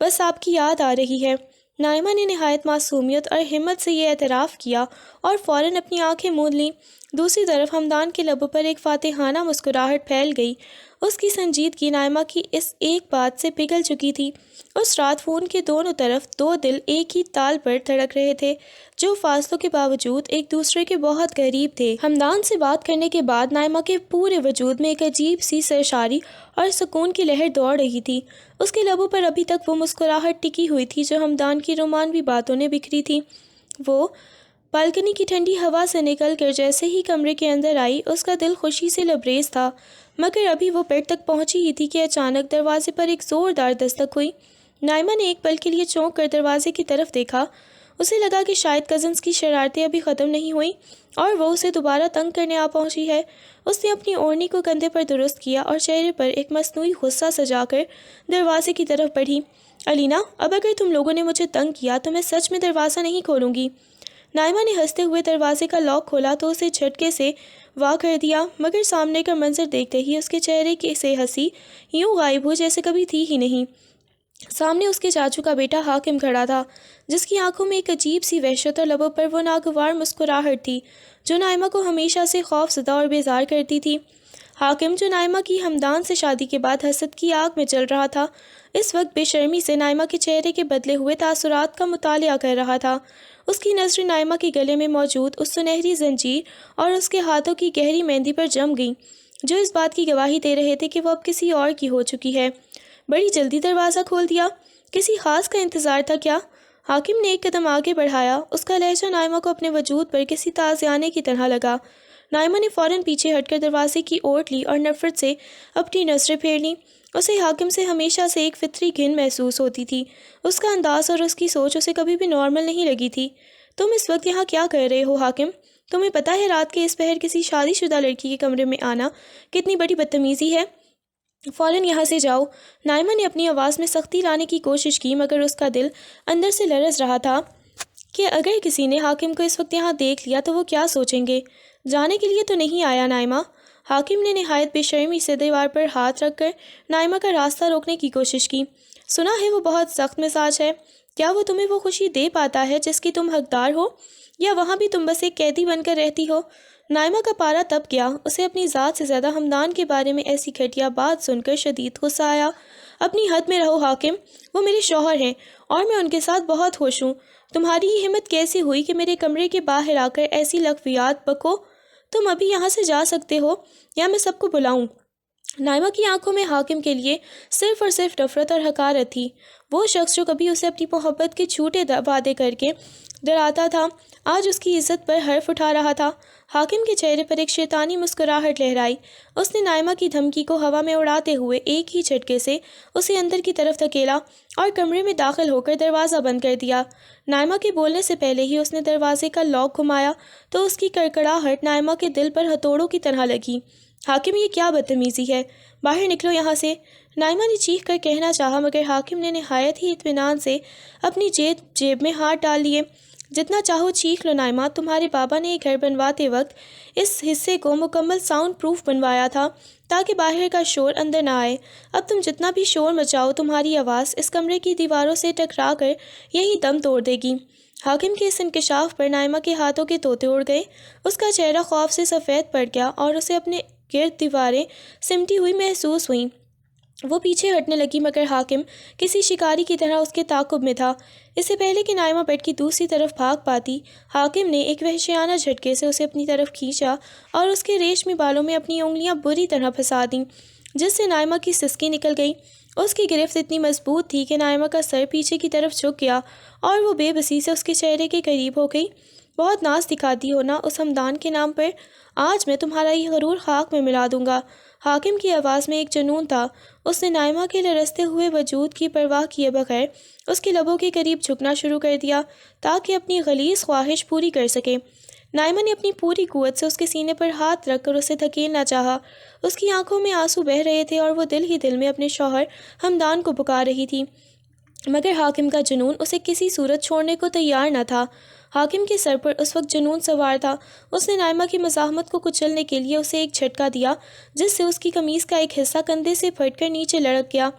بس آپ کی یاد آ رہی ہے۔ نائمہ نے نہایت معصومیت اور ہمت سے یہ اعتراف کیا اور فوراً اپنی آنکھیں موند لیں۔ دوسری طرف حمدان کے لبوں پر ایک فاتحانہ مسکراہٹ پھیل گئی۔ اس کی سنجیدگی نائمہ کی اس ایک بات سے پگھل چکی تھی۔ اس رات فون کے دونوں طرف 2 دل ایک ہی تال پر دھڑک رہے تھے، جو فاصلوں کے باوجود ایک دوسرے کے بہت قریب تھے۔ حمدان سے بات کرنے کے بعد نائمہ کے پورے وجود میں ایک عجیب سی سرشاری اور سکون کی لہر دوڑ رہی تھی۔ اس کے لبوں پر ابھی تک وہ مسکراہٹ ٹکی ہوئی تھی جو حمدان کی رومانوی باتوں نے بکھری تھی۔ وہ بالکنی کی ٹھنڈی ہوا سے نکل کر جیسے ہی کمرے کے اندر آئی، اس کا دل خوشی سے لبریز تھا، مگر ابھی وہ بیڈ تک پہنچی ہی تھی کہ اچانک دروازے پر ایک زوردار دستک ہوئی۔ نائمہ نے ایک پل کے لیے چونک کر دروازے کی طرف دیکھا۔ اسے لگا کہ شاید کزنس کی شرارتیں ابھی ختم نہیں ہوئیں اور وہ اسے دوبارہ تنگ کرنے آ پہنچی ہے۔ اس نے اپنی اوڑھنی کو کندھے پر درست کیا اور چہرے پر ایک مصنوعی غصہ سجا کر دروازے کی طرف بڑھی۔ الینا، اب اگر تم لوگوں نے مجھے تنگ کیا تو میں سچ میں دروازہ نہیں کھولوں گی۔ نائمہ نے ہنستے ہوئے دروازے کا لاک کھولا تو اسے جھٹکے سے وا کر دیا، مگر سامنے کا منظر دیکھتے ہی اس کے چہرے کی سے ہنسی یوں غائب ہو جیسے کبھی تھی ہی نہیں۔ سامنے اس کے چاچو کا بیٹا حاکم کھڑا تھا، جس کی آنکھوں میں ایک عجیب سی وحشت اور لبوں پر وہ ناگوار مسکراہٹ تھی جو نائمہ کو ہمیشہ سے خوف زدہ اور بیزار کرتی تھی۔ حاکم، جو نائمہ کی حمدان سے شادی کے بعد حسد کی آگ میں جل رہا تھا، اس وقت بے شرمی سے نائمہ کے چہرے کے بدلے ہوئے تاثرات کا مطالعہ کر رہا تھا۔ اس کی نظریں نائمہ کے گلے میں موجود اس سنہری زنجیر اور اس کے ہاتھوں کی گہری مہندی پر جم گئیں، جو اس بات کی گواہی دے رہے تھے کہ وہ اب کسی اور کی ہو چکی ہے۔ بڑی جلدی دروازہ کھول دیا، کسی خاص کا انتظار تھا کیا؟ حاکم نے ایک قدم آگے بڑھایا۔ اس کا لہجہ نائمہ کو اپنے وجود پر کسی تازیانے کی طرح لگا۔ نائمہ نے فوراً پیچھے ہٹ کر دروازے کی اوٹ لی اور نفرت سے اپنی نظریں پھیر لیں۔ اسے حاکم سے ہمیشہ سے ایک فطری گھن محسوس ہوتی تھی۔ اس کا انداز اور اس کی سوچ اسے کبھی بھی نارمل نہیں لگی تھی۔ تم اس وقت یہاں کیا کر رہے ہو حاکم؟ تمہیں پتہ ہے رات کے اس پہر کسی شادی شدہ لڑکی کے کمرے میں آنا کتنی بڑی بدتمیزی ہے؟ فوراً یہاں سے جاؤ۔ نائمہ نے اپنی آواز میں سختی لانے کی کوشش کی، مگر اس کا دل اندر سے لرز رہا تھا کہ اگر کسی نے حاکم کو اس وقت یہاں دیکھ لیا تو وہ کیا سوچیں گے۔ جانے کے لیے تو نہیں آیا نائمہ۔ حاکم نے نہایت بے شرمی سے دیوار پر ہاتھ رکھ کر نائمہ کا راستہ روکنے کی کوشش کی۔ سنا ہے وہ بہت سخت مزاج ہے۔ کیا وہ تمہیں وہ خوشی دے پاتا ہے جس کی تم حقدار ہو، یا وہاں بھی تم بس ایک قیدی بن کر رہتی ہو؟ نائمہ کا پارا تپ گیا، اسے اپنی ذات سے زیادہ ہمدان کے بارے میں ایسی گھٹیا بات سن کر شدید غصہ آیا۔ اپنی حد میں رہو حاکم، وہ میرے شوہر ہیں اور میں ان کے ساتھ بہت خوش ہوں۔ تمہاری یہ ہمت کیسی ہوئی کہ میرے کمرے کے باہر آ کر ایسی لغویات بکو؟ تم ابھی یہاں سے جا سکتے ہو یا میں سب کو بلاؤں؟ نائمہ کی آنکھوں میں حاکم کے لیے صرف اور صرف نفرت اور حقارت تھی۔ وہ شخص جو کبھی اسے اپنی محبت کے جھوٹے وعدے کر کے ڈراتا تھا، آج اس کی عزت پر حرف اٹھا رہا تھا۔ حاکم کے چہرے پر ایک شیطانی مسکراہٹ لہرائی۔ اس نے نائمہ کی دھمکی کو ہوا میں اڑاتے ہوئے ایک ہی جھٹکے سے اسے اندر کی طرف دھکیلا اور کمرے میں داخل ہو کر دروازہ بند کر دیا۔ نائمہ کے بولنے سے پہلے ہی اس نے دروازے کا لاک گھمایا تو اس کی کڑکڑاہٹ نائمہ کے دل پر ہتھوڑوں کی طرح لگی۔ حاکم، یہ کیا بدتمیزی ہے، باہر نکلو یہاں سے! نائمہ نے چیخ کر کہنا چاہا، مگر حاکم نے نہایت ہی اطمینان سے اپنی جیب میں ہاتھ ڈال لیے۔ جتنا چاہو چیخ لو نائمہ، تمہارے بابا نے یہ گھر بنواتے وقت اس حصے کو مکمل ساؤنڈ پروف بنوایا تھا تاکہ باہر کا شور اندر نہ آئے۔ اب تم جتنا بھی شور مچاؤ، تمہاری آواز اس کمرے کی دیواروں سے ٹکرا کر یہی دم توڑ دے گی۔ حاکم کے اس انکشاف پر نائمہ کے ہاتھوں کے طوطے اڑ گئے۔ اس کا چہرہ خوف سے سفید پڑ گیا اور اسے اپنے گرد دیواریں سمٹی ہوئی محسوس ہوئیں۔ وہ پیچھے ہٹنے لگی، مگر حاکم کسی شکاری کی طرح اس کے تعاقب میں تھا۔ اس سے پہلے کہ نائمہ بیڈ کی دوسری طرف بھاگ پاتی، حاکم نے ایک وحشیانہ جھٹکے سے اسے اپنی طرف کھینچا اور اس کے ریشمی بالوں میں اپنی انگلیاں بری طرح پھنسا دیں، جس سے نائمہ کی سسکی نکل گئی۔ اس کی گرفت اتنی مضبوط تھی کہ نائمہ کا سر پیچھے کی طرف جھک گیا اور وہ بے بسی سے اس کے چہرے کے قریب ہو گئی۔ بہت ناز دکھاتی ہو نا اس ہمدان کے نام پر، آج میں تمہارا یہ غرور خاک میں ملا دوں گا۔ حاکم کی آواز میں ایک جنون تھا۔ اس نے نائمہ کے لرزتے ہوئے وجود کی پرواہ کیے بغیر اس کے لبوں کے قریب جھکنا شروع کر دیا تاکہ اپنی غلیظ خواہش پوری کر سکے۔ نائمہ نے اپنی پوری قوت سے اس کے سینے پر ہاتھ رکھ کر اسے دھکیلنا چاہا۔ اس کی آنکھوں میں آنسو بہہ رہے تھے اور وہ دل ہی دل میں اپنے شوہر ہمدان کو پکار رہی تھی، مگر حاکم کا جنون اسے کسی صورت چھوڑنے کو تیار نہ تھا۔ حاکم کے سر پر اس وقت جنون سوار تھا۔ اس نے نائمہ کی مزاحمت کو کچلنے کے لیے اسے ایک جھٹکا دیا جس سے اس کی قمیض کا ایک حصہ کندھے سے پھٹ کر نیچے لڑک گیا۔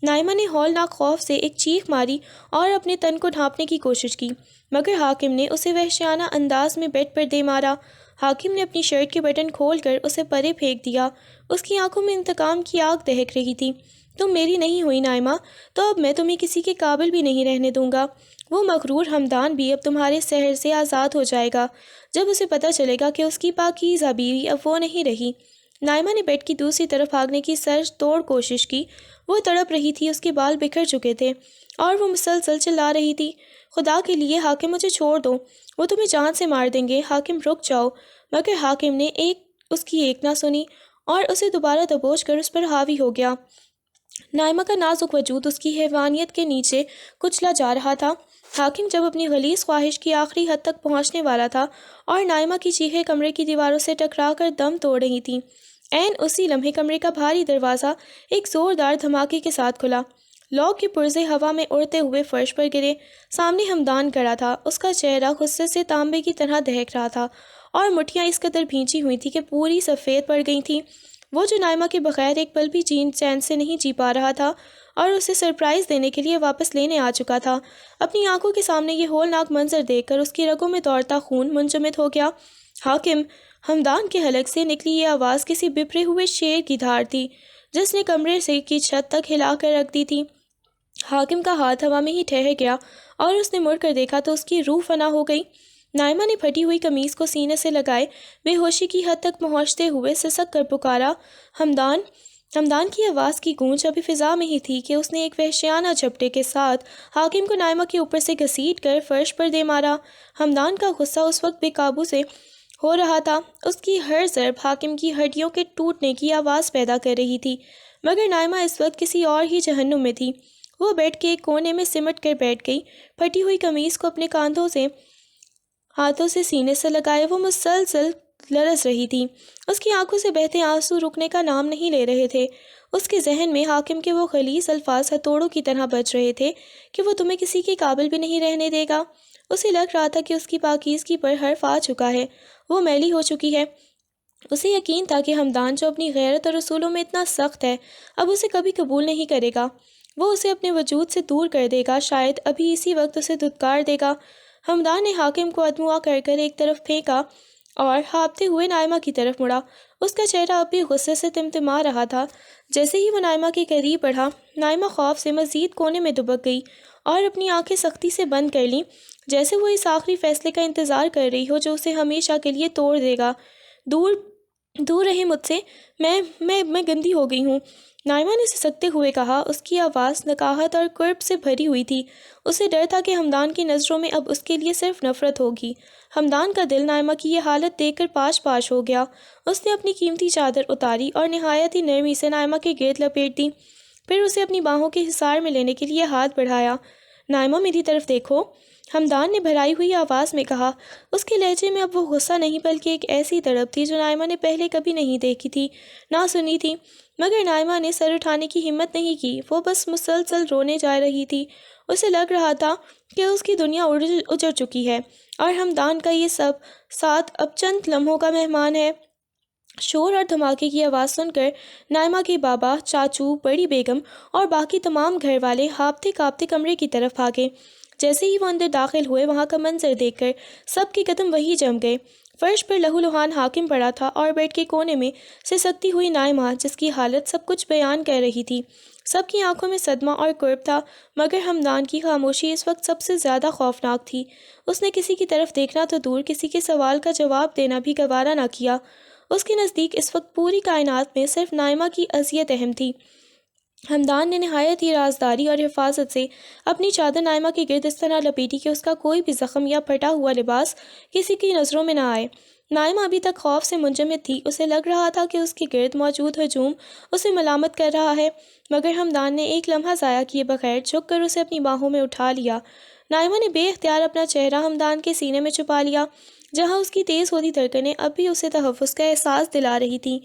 نائمہ نے ہولناک خوف سے ایک چیخ ماری اور اپنے تن کو ڈھانپنے کی کوشش کی، مگر حاکم نے اسے وحشیانہ انداز میں بیڈ پر دے مارا۔ حاکم نے اپنی شرٹ کے بٹن کھول کر اسے پرے پھینک دیا۔ اس کی آنکھوں میں انتقام کی آگ دہک رہی تھی۔ تم میری نہیں ہوئی نائمہ، تو اب میں تمہیں کسی کے قابل بھی نہیں رہنے دوں گا۔ وہ مغرور ہمدان بھی اب تمہارے سحر سے آزاد ہو جائے گا جب اسے پتہ چلے گا کہ اس کی پاکیزہ بیوی اب وہ نہیں رہی۔ نائمہ نے بیڈ کی دوسری طرف بھاگنے کی سر توڑ کوشش کی۔ وہ تڑپ رہی تھی، اس کے بال بکھر چکے تھے اور وہ مسلسل چلا رہی تھی، خدا کے لیے حاکم مجھے چھوڑ دو، وہ تمہیں جان سے مار دیں گے، حاکم رک جاؤ۔ مگر حاکم نے اس کی ایک نہ سنی اور اسے دوبارہ دبوچ کر اس پر حاوی ہو گیا۔ نائمہ کا نازک وجود اس کی حیوانیت کے نیچے کچلا جا رہا تھا۔ حاکم جب اپنی غلیظ خواہش کی آخری حد تک پہنچنے والا تھا اور نائمہ کی چیخیں کمرے کی دیواروں سے ٹکرا کر دم توڑ رہی تھیں، عین اسی لمحے کمرے کا بھاری دروازہ ایک زوردار دھماکے کے ساتھ کھلا۔ لاک کے پرزے ہوا میں اڑتے ہوئے فرش پر گرے۔ سامنے ہمدان کھڑا تھا۔ اس کا چہرہ غصے سے تانبے کی طرح دہک رہا تھا اور مٹھیاں اس قدر بھینچی ہوئی تھیں کہ پوری سفید پڑ گئی تھیں۔ وہ جو نائمہ کے بغیر ایک پل بھی چین سے نہیں جی پا رہا تھا اور اسے سرپرائز دینے کے لیے واپس لینے آ چکا تھا، اپنی آنکھوں کے سامنے یہ ہولناک منظر دیکھ کر اس کی رگوں میں دوڑتا خون منجمد ہو گیا۔ حاکم! ہمدان کے حلق سے نکلی یہ آواز کسی بپھرے ہوئے شیر کی دھار تھی جس نے کمرے سے کی چھت تک ہلا کر رکھ دی تھی۔ حاکم کا ہاتھ ہوا میں ہی ٹھہر گیا اور اس نے مڑ کر دیکھا تو اس کی روح فنا ہو گئی۔ نائمہ نے پھٹی ہوئی قمیض کو سینے سے لگائے بے ہوشی کی حد تک پہنچتے ہوئے سسک کر پکارا، ہمدان! ہمدان کی آواز کی گونج ابھی فضا میں ہی تھی کہ اس نے ایک وحشیانہ جھپٹے کے ساتھ حاکم کو نائمہ کے اوپر سے گھسیٹ کر فرش پر دے مارا۔ ہمدان کا غصہ اس وقت بے قابو سے ہو رہا تھا۔ اس کی ہر ضرب حاکم کی ہڈیوں کے ٹوٹنے کی آواز پیدا کر رہی تھی، مگر نائمہ اس وقت کسی اور ہی جہنم میں تھی۔ وہ بیڈ کے ایک کونے میں سمٹ کر بیٹھ گئی، پھٹی ہوئی قمیض کو اپنے ہاتھوں سے سینے سے لگائے وہ مسلسل لرز رہی تھی۔ اس کی آنکھوں سے بہتے آنسو رکنے کا نام نہیں لے رہے تھے۔ اس کے ذہن میں حاکم کے وہ غلیظ الفاظ ہتھوڑوں کی طرح بج رہے تھے کہ وہ تمہیں کسی کے قابل بھی نہیں رہنے دے گا۔ اسے لگ رہا تھا کہ اس کی پاکیزگی پر حرف آ چکا ہے، وہ میلی ہو چکی ہے۔ اسے یقین تھا کہ ہمدان جو اپنی غیرت اور اصولوں میں اتنا سخت ہے، اب اسے کبھی قبول نہیں کرے گا۔ وہ اسے اپنے وجود سے دور کر دے گا، شاید ابھی اسی وقت اسے دھتکار دے گا۔ حمدان نے حاکم کو ادموا کر کر ایک طرف پھینکا اور ہانپتے ہوئے نائمہ کی طرف مڑا۔ اس کا چہرہ اب بھی غصے سے تمتما رہا تھا۔ جیسے ہی وہ نائمہ کے قریب بڑھا، نائمہ خوف سے مزید کونے میں دبک گئی اور اپنی آنکھیں سختی سے بند کر لیں، جیسے وہ اس آخری فیصلے کا انتظار کر رہی ہو جو اسے ہمیشہ کے لیے توڑ دے گا۔ دور دور رہے مجھ سے، میں گندی ہو گئی ہوں، نائمہ نے سسکتے ہوئے کہا۔ اس کی آواز نکاہت اور کرب سے بھری ہوئی تھی۔ اسے ڈر تھا کہ حمدان کی نظروں میں اب اس کے لیے صرف نفرت ہوگی۔ حمدان کا دل نائمہ کی یہ حالت دیکھ کر پاش پاش ہو گیا۔ اس نے اپنی قیمتی چادر اتاری اور نہایت ہی نرمی سے نائمہ کے گرد لپیٹ دی، پھر اسے اپنی باہوں کے حصار میں لینے کے لیے ہاتھ بڑھایا۔ نائمہ میری طرف دیکھو، حمدان نے بھرائی ہوئی آواز میں کہا۔ اس کے لہجے میں اب وہ غصہ نہیں بلکہ ایک ایسی تڑپ تھی جو نائمہ نے پہلے کبھی نہیں دیکھی تھی، نہ سنی تھی۔ مگر نائمہ نے سر اٹھانے کی ہمت نہیں کی، وہ بس مسلسل رونے جا رہی تھی۔ اسے لگ رہا تھا کہ اس کی دنیا اجڑ چکی ہے اور حمدان کا یہ سب ساتھ اب چند لمحوں کا مہمان ہے۔ شور اور دھماکے کی آواز سن کر نائمہ کے بابا، چاچو، بڑی بیگم اور باقی تمام گھر والے ہانپتے کانپتے کمرے کی طرف بھاگے۔ جیسے ہی وہ اندر داخل ہوئے، وہاں کا منظر دیکھ کر سب کے قدم وہی جم گئے۔ فرش پر لہو لہان حاکم پڑا تھا اور بیڈ کے کونے میں سسکتی ہوئی نائمہ، جس کی حالت سب کچھ بیان کر رہی تھی۔ سب کی آنکھوں میں صدمہ اور کرب تھا، مگر حمدان کی خاموشی اس وقت سب سے زیادہ خوفناک تھی۔ اس نے کسی کی طرف دیکھنا تو دور، کسی کے سوال کا جواب دینا بھی گوارا نہ کیا۔ اس کے نزدیک اس وقت پوری کائنات میں صرف نائمہ کی اذیت اہم تھی۔ حمدان نے نہایت ہی رازداری اور حفاظت سے اپنی چادر نائمہ کے گرد اس طرح لپیٹی کہ اس کا کوئی بھی زخم یا پھٹا ہوا لباس کسی کی نظروں میں نہ آئے۔ نائمہ ابھی تک خوف سے منجمد تھی، اسے لگ رہا تھا کہ اس کے گرد موجود ہجوم اسے ملامت کر رہا ہے، مگر حمدان نے ایک لمحہ ضائع کیے بغیر جھک کر اسے اپنی باہوں میں اٹھا لیا۔ نائمہ نے بے اختیار اپنا چہرہ حمدان کے سینے میں چھپا لیا، جہاں اس کی تیز ہوتی دھڑکنیں اب بھی اسے تحفظ کا احساس دلا رہی تھیں۔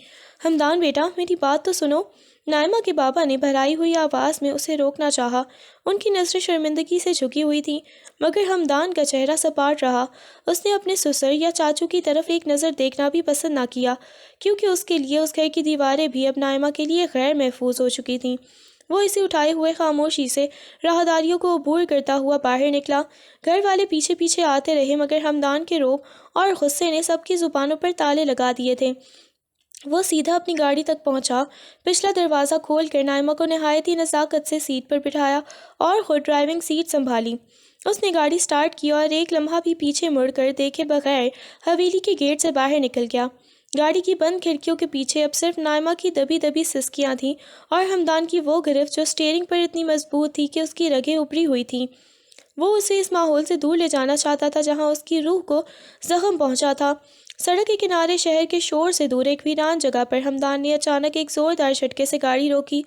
حمدان بیٹا، میری بات تو سنو۔ نائمہ کے بابا نے بھرائی ہوئی آواز میں اسے روکنا چاہا۔ ان کی نظریں شرمندگی سے جھکی ہوئی تھیں، مگر حمدان کا چہرہ سپاٹ رہا۔ اس نے اپنے سسر یا چاچو کی طرف ایک نظر دیکھنا بھی پسند نہ کیا، کیونکہ اس کے لیے اس گھر کی دیواریں بھی اب نائمہ کے لیے غیر محفوظ ہو چکی تھیں۔ وہ اسے اٹھائے ہوئے خاموشی سے راہداریوں کو عبور کرتا ہوا باہر نکلا۔ گھر والے پیچھے پیچھے آتے رہے، مگر حمدان کے رعب اور غصے نے سب کی زبانوں پر تالے لگا دیے تھے۔ وہ سیدھا اپنی گاڑی تک پہنچا، پچھلا دروازہ کھول کر نائمہ کو نہایت ہی نزاکت سے سیٹ پر بٹھایا اور خود ڈرائیونگ سیٹ سنبھالی۔ اس نے گاڑی سٹارٹ کی اور ایک لمحہ بھی پیچھے مڑ کر دیکھے بغیر حویلی کے گیٹ سے باہر نکل گیا۔ گاڑی کی بند کھڑکیوں کے پیچھے اب صرف نائمہ کی دبی دبی سسکیاں تھیں اور حمدان کی وہ گرفت جو اسٹیئرنگ پر اتنی مضبوط تھی کہ اس کی رگیں ابری ہوئی تھیں۔ وہ اسے اس ماحول سے دور لے جانا چاہتا تھا جہاں اس کی روح کو زخم پہنچا تھا۔ سڑک کے کنارے شہر کے شور سے دور ایک ویران جگہ پر حمدان نے اچانک ایک زوردار جھٹکے سے گاڑی روکی۔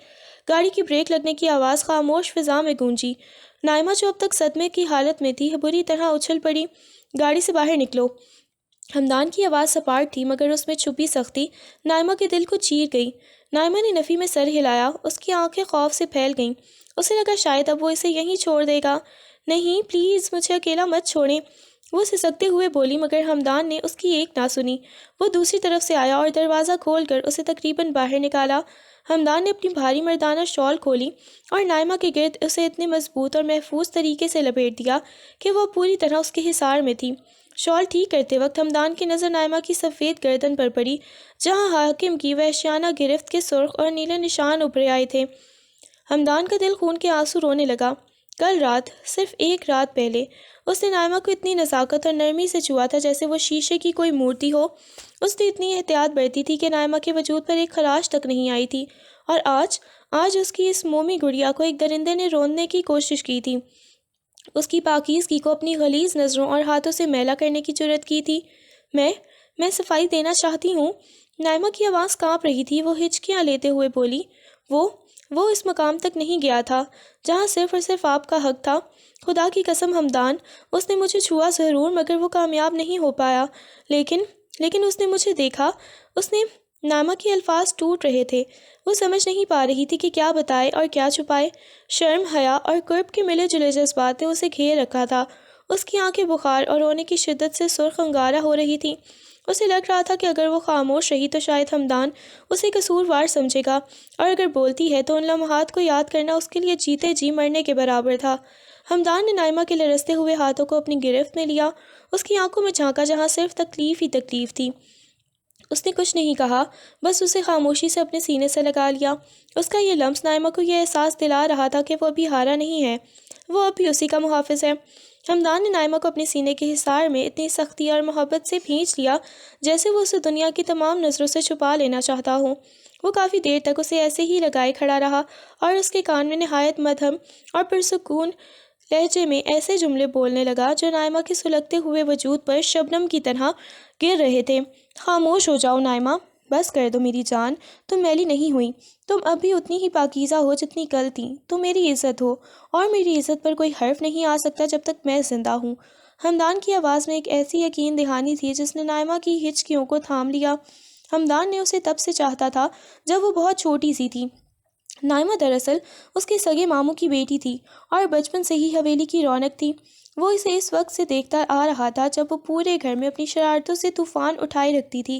گاڑی کی بریک لگنے کی آواز خاموش فضا میں گونجی۔ نائمہ جو اب تک صدمے کی حالت میں تھی، بری طرح اچھل پڑی۔ گاڑی سے باہر نکلو۔ حمدان کی آواز سپاٹ تھی، مگر اس میں چھپی سختی نائمہ کے دل کو چیر گئی۔ نائمہ نے نفی میں سر ہلایا، اس کی آنکھیں خوف سے پھیل گئیں۔ اسے لگا شاید اب وہ اسے یہیں چھوڑ دے گا۔ نہیں، پلیز مجھے اکیلا مت چھوڑیں، وہ سسکتے ہوئے بولی، مگر حمدان نے اس کی ایک نہ سنی۔ وہ دوسری طرف سے آیا اور دروازہ کھول کر اسے تقریباً باہر نکالا۔ حمدان نے اپنی بھاری مردانہ شال کھولی اور نائمہ کے گرد اسے اتنے مضبوط اور محفوظ طریقے سے لپیٹ دیا کہ وہ پوری طرح اس کے حصار میں تھی۔ شال ٹھیک کرتے وقت حمدان کی نظر نائمہ کی سفید گردن پر پڑی، جہاں حاکم کی وحشیانہ گرفت کے سرخ اور نیلے نشان ابھر آئے تھے۔ حمدان کا دل خون کے آنسو رونے لگا۔ کل رات، صرف ایک رات پہلے، اس نے نائمہ کو اتنی نزاکت اور نرمی سے چھوا تھا جیسے وہ شیشے کی کوئی مورتی ہو۔ اس نے اتنی احتیاط برتی تھی کہ نائمہ کے وجود پر ایک خراش تک نہیں آئی تھی، اور آج اس کی اس مومی گڑیا کو ایک درندے نے روندنے کی کوشش کی تھی، اس کی پاکیزگی کو اپنی غلیظ نظروں اور ہاتھوں سے میلا کرنے کی جرات کی تھی۔ میں صفائی دینا چاہتی ہوں۔ نائمہ کی آواز کانپ رہی تھی، وہ ہچکیاں لیتے ہوئے بولی، وہ اس مقام تک نہیں گیا تھا جہاں صرف اور صرف آپ کا حق تھا۔ خدا کی قسم حمدان، اس نے مجھے چھوا ضرور، مگر وہ کامیاب نہیں ہو پایا۔ لیکن اس نے مجھے دیکھا۔ نائمہ کے الفاظ ٹوٹ رہے تھے، وہ سمجھ نہیں پا رہی تھی کہ کیا بتائے اور کیا چھپائے۔ شرم، حیا اور کرب کے ملے جلے جذبات نے اسے گھیر رکھا تھا۔ اس کی آنکھیں بخار اور رونے کی شدت سے سرخ انگارہ ہو رہی تھیں۔ اسے لگ رہا تھا کہ اگر وہ خاموش رہی تو شاید ہمدان اسے قصوروار سمجھے گا، اور اگر بولتی ہے تو ان لمحات کو یاد کرنا اس کے لیے جیتے جی مرنے کے برابر تھا۔ ہمدان نے نائمہ کے لرزتے ہوئے ہاتھوں کو اپنی گرفت میں لیا، اس کی آنکھوں میں جھانکا جہاں صرف تکلیف ہی تکلیف تھی۔ اس نے کچھ نہیں کہا، بس اسے خاموشی سے اپنے سینے سے لگا لیا۔ اس کا یہ لمس نائمہ کو یہ احساس دلا رہا تھا کہ وہ ابھی ہارا نہیں ہے، وہ اب بھی اسی کا محافظ ہے۔ ہمدان نے نائمہ کو اپنے سینے کے حصار میں اتنی سختی اور محبت سے کھینچ لیا جیسے وہ اسے دنیا کی تمام نظروں سے چھپا لینا چاہتا ہو۔ وہ کافی دیر تک اسے ایسے ہی لگائے کھڑا رہا اور اس کے کان میں نہایت مدھم اور پرسکون لہجے میں ایسے جملے بولنے لگا جو نائمہ کے سلگتے ہوئے وجود پر شبنم کی طرح گر رہے تھے۔ خاموش ہو جاؤ نائمہ، بس کر دو میری جان، تم میلی نہیں ہوئی، تم اب بھی اتنی ہی پاکیزہ ہو جتنی کل تھی، تم میری عزت ہو، اور میری عزت پر کوئی حرف نہیں آ سکتا جب تک میں زندہ ہوں۔ ہمدان کی آواز میں ایک ایسی یقین دہانی تھی جس نے نائمہ کی ہچکیوں کو تھام لیا۔ ہمدان نے اسے تب سے چاہتا تھا جب وہ بہت چھوٹی سی تھی۔ نائمہ دراصل اس کے سگے ماموں کی بیٹی تھی اور بچپن سے ہی حویلی کی رونق تھی۔ وہ اسے اس وقت سے دیکھتا آ رہا تھا جب وہ پورے گھر میں اپنی شرارتوں سے طوفان اٹھائے رکھتی تھی،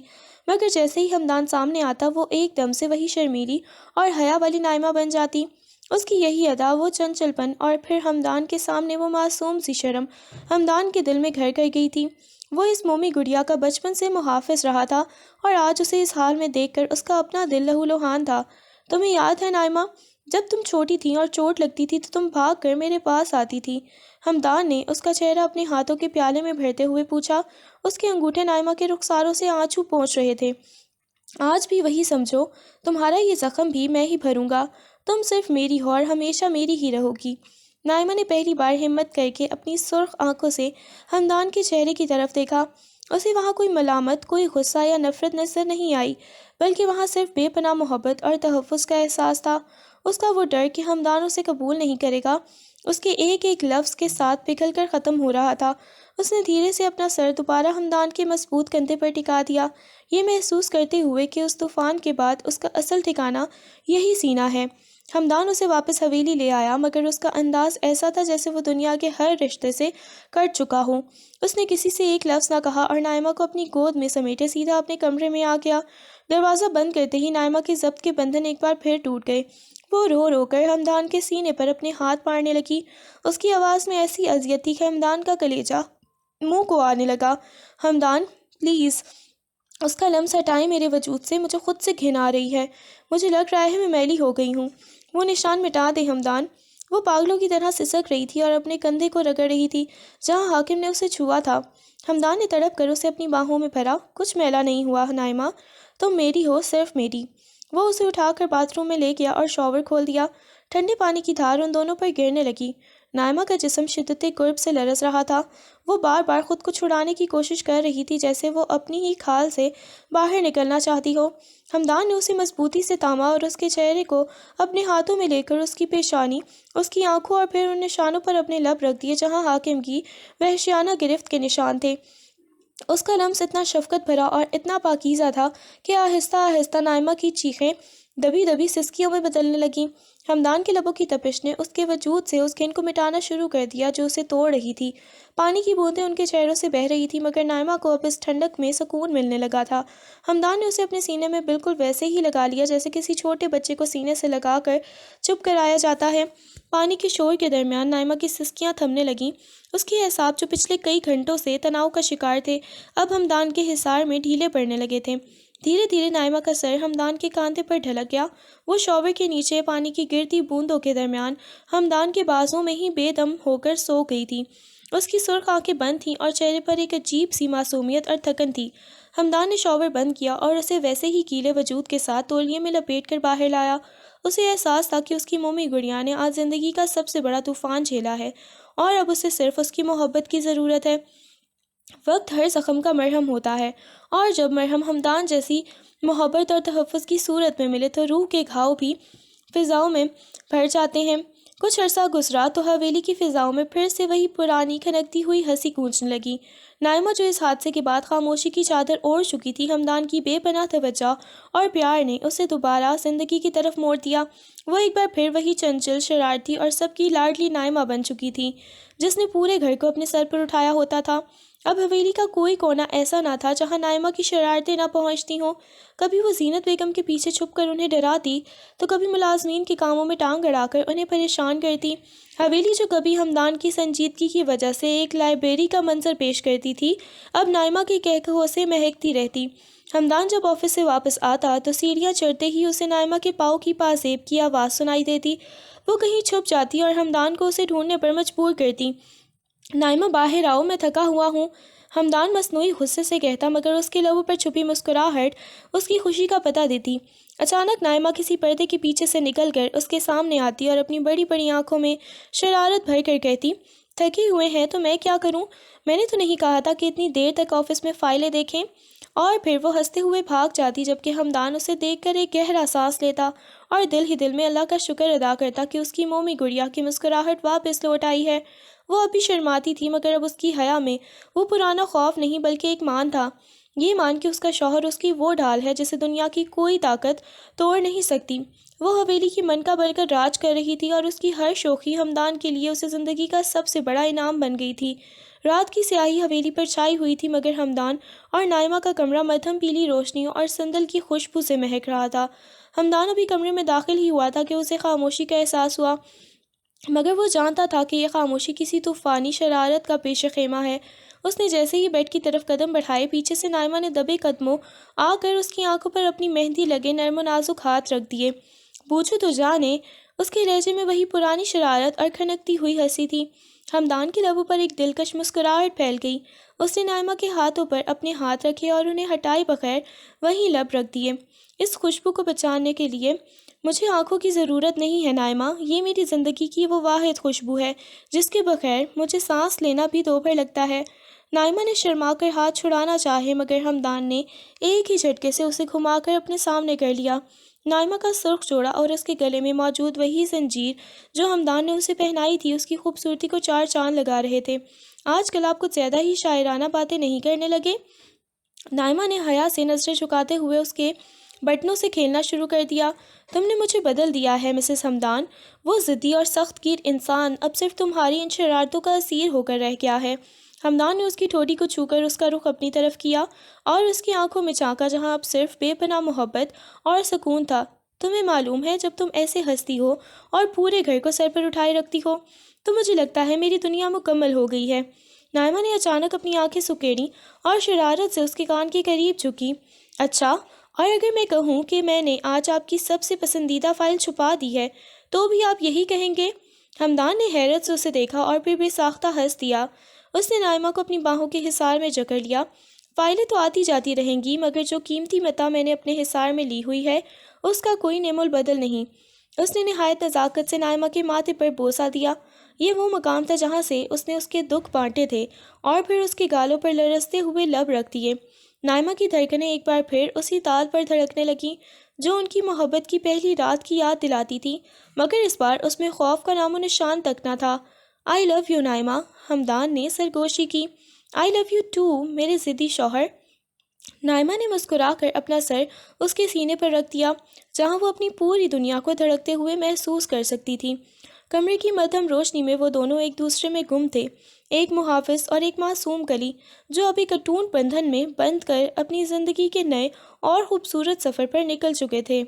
مگر جیسے ہی ہمدان سامنے آتا وہ ایک دم سے وہی شرمیلی اور حیا والی نائمہ بن جاتی۔ اس کی یہی ادا، وہ چنچل پن، اور پھر ہمدان کے سامنے وہ معصوم سی شرم ہمدان کے دل میں گھر کر گئی تھی۔ وہ اس مومی گڑیا کا بچپن سے محافظ رہا تھا اور آج اسے اس حال میں دیکھ کر اس کا اپنا دل لہولہان تھا۔ تمہیں یاد ہے نائمہ، جب تم چھوٹی تھی اور چوٹ لگتی تھی تو تم بھاگ کر میرے پاس آتی تھی؟ ہمدان نے اس کا چہرہ اپنے ہاتھوں کے پیالے میں بھرتے ہوئے پوچھا۔ اس کے انگوٹھے نائمہ کے رخساروں سے آنسو پہنچ رہے تھے۔ آج بھی وہی سمجھو، تمہارا یہ زخم بھی میں ہی بھروں گا، تم صرف میری ہو اور ہمیشہ میری ہی رہو گی۔ نائمہ نے پہلی بار ہمت کر کے اپنی سرخ آنکھوں سے ہمدان کے چہرے کی طرف دیکھا۔ اسے وہاں کوئی ملامت، کوئی غصہ یا نفرت نظر نہیں آئی، بلکہ وہاں صرف بے پناہ محبت اور تحفظ کا احساس تھا۔ اس کا وہ ڈر کہ ہمدان اسے قبول نہیں کرے گا اس کے ایک ایک لفظ کے ساتھ پگھل کر ختم ہو رہا تھا۔ اس نے دھیرے سے اپنا سر دوبارہ ہمدان کے مضبوط کندھے پر ٹکا دیا، یہ محسوس کرتے ہوئے کہ اس طوفان کے بعد اس کا اصل ٹھکانہ یہی سینہ ہے۔ ہمدان اسے واپس حویلی لے آیا، مگر اس کا انداز ایسا تھا جیسے وہ دنیا کے ہر رشتے سے کٹ چکا ہو۔ اس نے کسی سے ایک لفظ نہ کہا اور نائمہ کو اپنی گود میں سمیٹے سیدھا اپنے کمرے میں آ گیا۔ دروازہ بند کرتے ہی نائمہ کے ضبط کے بندھن ایک بار پھر ٹوٹ گئے۔ وہ رو رو کر ہمدان کے سینے پر اپنے ہاتھ مارنے لگی۔ اس کی آواز میں ایسی اذیت تھی کہ ہمدان کا کلیجہ منہ کو آنے لگا۔ ہمدان، پلیز، اس کا لمس ہٹائیں میرے وجود سے، مجھے خود سے گھن آ رہی ہے، مجھے لگ رہا ہے میں میلی ہو گئی ہوں۔ وہ نشان مٹا دے ہمدان۔ وہ پاگلوں کی طرح سسک رہی تھی اور اپنے کندھے کو رگڑ رہی تھی جہاں حاکم نے اسے چھوا تھا۔ ہمدان نے تڑپ کر اسے اپنی باہوں میں بھرا۔ کچھ میلا نہیں ہوا نائمہ، تم میری ہو، صرف میری۔ وہ اسے اٹھا کر باتھ روم میں لے گیا اور شاور کھول دیا۔ ٹھنڈے پانی کی دھار ان دونوں پر گرنے لگی۔ نائمہ کا جسم شدت قرب سے لرز رہا تھا۔ وہ بار بار خود کو چھڑانے کی کوشش کر رہی تھی جیسے وہ اپنی ہی کھال سے باہر نکلنا چاہتی ہو۔ ہمدان نے اسے مضبوطی سے تھاما اور اس کے چہرے کو اپنے ہاتھوں میں لے کر اس کی پیشانی، اس کی آنکھوں اور پھر ان نشانوں پر اپنے لب رکھ دیے جہاں حاکم کی وحشیانہ گرفت کے نشان تھے۔ اس کا لمس اتنا شفقت بھرا اور اتنا پاکیزہ تھا کہ آہستہ آہستہ نائمہ کی چیخیں دبی دبی سسکیوں میں بدلنے لگیں۔ ہمدان کے لبوں کی تپش نے اس کے وجود سے اس گھن کو مٹانا شروع کر دیا جو اسے توڑ رہی تھی۔ پانی کی بوندیں ان کے چہروں سے بہہ رہی تھی، مگر نائمہ کو اب اس ٹھنڈک میں سکون ملنے لگا تھا۔ ہمدان نے اسے اپنے سینے میں بالکل ویسے ہی لگا لیا جیسے کسی چھوٹے بچے کو سینے سے لگا کر چپ کرایا جاتا ہے۔ پانی کے شور کے درمیان نائمہ کی سسکیاں تھمنے لگیں۔ اس کے اعصاب جو پچھلے کئی گھنٹوں سے تناؤ کا شکار تھے اب ہمدان کے حصار میں ڈھیلے پڑنے لگے تھے۔ دھیرے دھیرے نائمہ کا سر ہمدان کے کاندھے پر ڈھلک گیا۔ وہ شاور کے نیچے پانی کی گرتی بوندوں کے درمیان ہمدان کے بازوں میں ہی بے دم ہو کر سو گئی تھی۔ اس کی سرخ آنکھیں بند تھیں اور چہرے پر ایک عجیب سی معصومیت اور تھکن تھی۔ ہمدان نے شاور بند کیا اور اسے ویسے ہی گیلے وجود کے ساتھ تولیے میں لپیٹ کر باہر لایا۔ اسے احساس تھا کہ اس کی مومی گڑیا نے آج زندگی کا سب سے بڑا طوفان جھیلا ہے اور اب اسے صرف اس کی محبت کی ضرورت ہے۔ وقت ہر زخم کا مرہم ہوتا ہے، اور جب مرہم ہمدان جیسی محبت اور تحفظ کی صورت میں ملے تو روح کے گھاؤ بھی فضاؤں میں بھر جاتے ہیں۔ کچھ عرصہ گزرا تو حویلی کی فضاؤں میں پھر سے وہی پرانی کھنکتی ہوئی ہنسی گونجنے لگی۔ نائمہ جو اس حادثے کے بعد خاموشی کی چادر اوڑھ چکی تھی، ہمدان کی بے پناہ توجہ اور پیار نے اسے دوبارہ زندگی کی طرف موڑ دیا۔ وہ ایک بار پھر وہی چنچل، شرارتی اور سب کی لاڈلی نائمہ بن چکی تھی، جس نے پورے گھر کو اپنے سر پر اٹھایا ہوتا تھا۔ اب حویلی کا کوئی کونا ایسا نہ تھا جہاں نائمہ کی شرارتیں نہ پہنچتی ہوں۔ کبھی وہ زینت بیگم کے پیچھے چھپ کر انہیں ڈراتی، تو کبھی ملازمین کے کاموں میں ٹانگ اڑا کر انہیں پریشان کرتی۔ حویلی جو کبھی ہمدان کی سنجیدگی کی وجہ سے ایک لائبریری کا منظر پیش کرتی تھی، اب نائمہ کے کہکہوں سے مہکتی رہتی۔ ہمدان جب آفس سے واپس آتا تو سیڑھیاں چڑھتے ہی اسے نائمہ کے پاؤں کی پازیب کی آواز سنائی دیتی۔ وہ کہیں چھپ جاتی اور ہمدان کو اسے ڈھونڈنے پر مجبور کرتی۔ نائمہ باہر آؤ، میں تھکا ہوا ہوں، ہمدان مصنوعی غصے سے کہتا، مگر اس کے لبوں پر چھپی مسکراہٹ اس کی خوشی کا پتہ دیتی۔ اچانک نائمہ کسی پردے کے پیچھے سے نکل کر اس کے سامنے آتی اور اپنی بڑی بڑی آنکھوں میں شرارت بھر کر کہتی، تھکے ہوئے ہیں تو میں کیا کروں؟ میں نے تو نہیں کہا تھا کہ اتنی دیر تک آفس میں فائلیں دیکھیں۔ اور پھر وہ ہنستے ہوئے بھاگ جاتی، جبکہ ہمدان اسے دیکھ کر ایک گہرا سانس لیتا اور دل ہی دل میں اللہ کا شکر ادا کرتا کہ اس کی مومی گڑیا کی مسکراہٹ واپس لوٹ آئی ہے۔ وہ اب بھی شرماتی تھی، مگر اب اس کی حیا میں وہ پرانا خوف نہیں بلکہ ایک مان تھا، یہ مان کہ اس کا شوہر اس کی وہ ڈھال ہے جسے دنیا کی کوئی طاقت توڑ نہیں سکتی۔ وہ حویلی کی من کا بن کر راج کر رہی تھی اور اس کی ہر شوخی ہمدان کے لیے اسے زندگی کا سب سے بڑا انعام بن گئی تھی۔ رات کی سیاہی حویلی پر چھائی ہوئی تھی، مگر ہمدان اور نائمہ کا کمرہ مدھم پیلی روشنیوں اور سندل کی خوشبو سے مہک رہا تھا۔ ہمدان ابھی کمرے میں داخل ہی ہوا تھا کہ اسے خاموشی کا احساس ہوا، مگر وہ جانتا تھا کہ یہ خاموشی کسی طوفانی شرارت کا پیش خیمہ ہے۔ اس نے جیسے ہی بیڈ کی طرف قدم بڑھائے، پیچھے سے نائمہ نے دبے قدموں آ کر اس کی آنکھوں پر اپنی مہندی لگے نرم و نازک ہاتھ رکھ دیے۔ پوچھو تو جانے، اس کے لہجے میں وہی پرانی شرارت اور کھنکتی ہوئی ہنسی تھی۔ ہمدان کے لبوں پر ایک دلکش مسکراہٹ پھیل گئی۔ اس نے نائمہ کے ہاتھوں پر اپنے ہاتھ رکھے اور انہیں ہٹائے بغیر وہیں لب رکھ دیے۔ اس خوشبو کو بچانے کے لیے مجھے آنکھوں کی ضرورت نہیں ہے نائمہ، یہ میری زندگی کی وہ واحد خوشبو ہے جس کے بغیر مجھے سانس لینا بھی دوبھر لگتا ہے۔ نائمہ نے شرما کر ہاتھ چھڑانا چاہے، مگر ہمدان نے ایک ہی جھٹکے سے اسے گھما کر اپنے سامنے کر لیا۔ نائمہ کا سرخ جوڑا اور اس کے گلے میں موجود وہی زنجیر جو ہمدان نے اسے پہنائی تھی، اس کی خوبصورتی کو چار چاند لگا رہے تھے۔ آج کل آپ کچھ زیادہ ہی شاعرانہ باتیں نہیں کرنے لگے؟ نائمہ نے حیا سے نظریں جھکاتے ہوئے اس کے بٹنوں سے کھیلنا شروع کر دیا۔ تم نے مجھے بدل دیا ہے مسز ہمدان، وہ ضدی اور سخت گیر انسان اب صرف تمہاری ان شرارتوں کا اسیر ہو کر رہ گیا ہے۔ ہمدان نے اس کی ٹھوڑی کو چھو کر اس کا رخ اپنی طرف کیا اور اس کی آنکھوں میں جھانکا جہاں اب صرف بے پناہ محبت اور سکون تھا۔ تمہیں معلوم ہے جب تم ایسے ہنستی ہو اور پورے گھر کو سر پر اٹھائے رکھتی ہو تو مجھے لگتا ہے میری دنیا مکمل ہو گئی ہے۔ نائمہ نے اچانک اپنی آنکھیں سکیڑیں اور شرارت سے اس کے کان کے قریب جھکی۔ اچھا، اور اگر میں کہوں کہ میں نے آج آپ کی سب سے پسندیدہ فائل چھپا دی ہے تو بھی آپ یہی کہیں گے؟ ہمدان نے حیرت سے اسے دیکھا اور پھر بے ساختہ ہنس دیا۔ اس نے نائمہ کو اپنی باہوں کے حصار میں جکڑ لیا۔ فائلیں تو آتی جاتی رہیں گی، مگر جو قیمتی متاع میں نے اپنے حصار میں لی ہوئی ہے اس کا کوئی نعم البدل نہیں۔ اس نے نہایت نزاکت سے نائمہ کے ماتھے پر بوسہ دیا۔ یہ وہ مقام تھا جہاں سے اس نے اس کے دکھ بانٹے تھے، اور پھر اس کے گالوں پر لرزتے ہوئے لب رکھ دیے۔ نائمہ کی دھڑکنیں ایک بار پھر اسی تال پر دھڑکنے لگیں جو ان کی محبت کی پہلی رات کی یاد دلاتی تھی، مگر اس بار اس میں خوف کا نام و نشان تک نہ تھا۔ آئی لو یو نائمہ، ہمدان نے سرگوشی کی۔ آئی لو یو ٹو میرے ضدی شوہر۔ نائمہ نے مسکرا کر اپنا سر اس کے سینے پر رکھ دیا جہاں وہ اپنی پوری دنیا کو دھڑکتے ہوئے محسوس کر سکتی تھی۔ کمرے کی مدھم روشنی میں وہ دونوں ایک دوسرے میں گم تھے، ایک محافظ اور ایک معصوم کلی جو ابھی کٹون بندھن میں بندھ کر اپنی زندگی کے نئے اور خوبصورت سفر پر نکل چکے تھے۔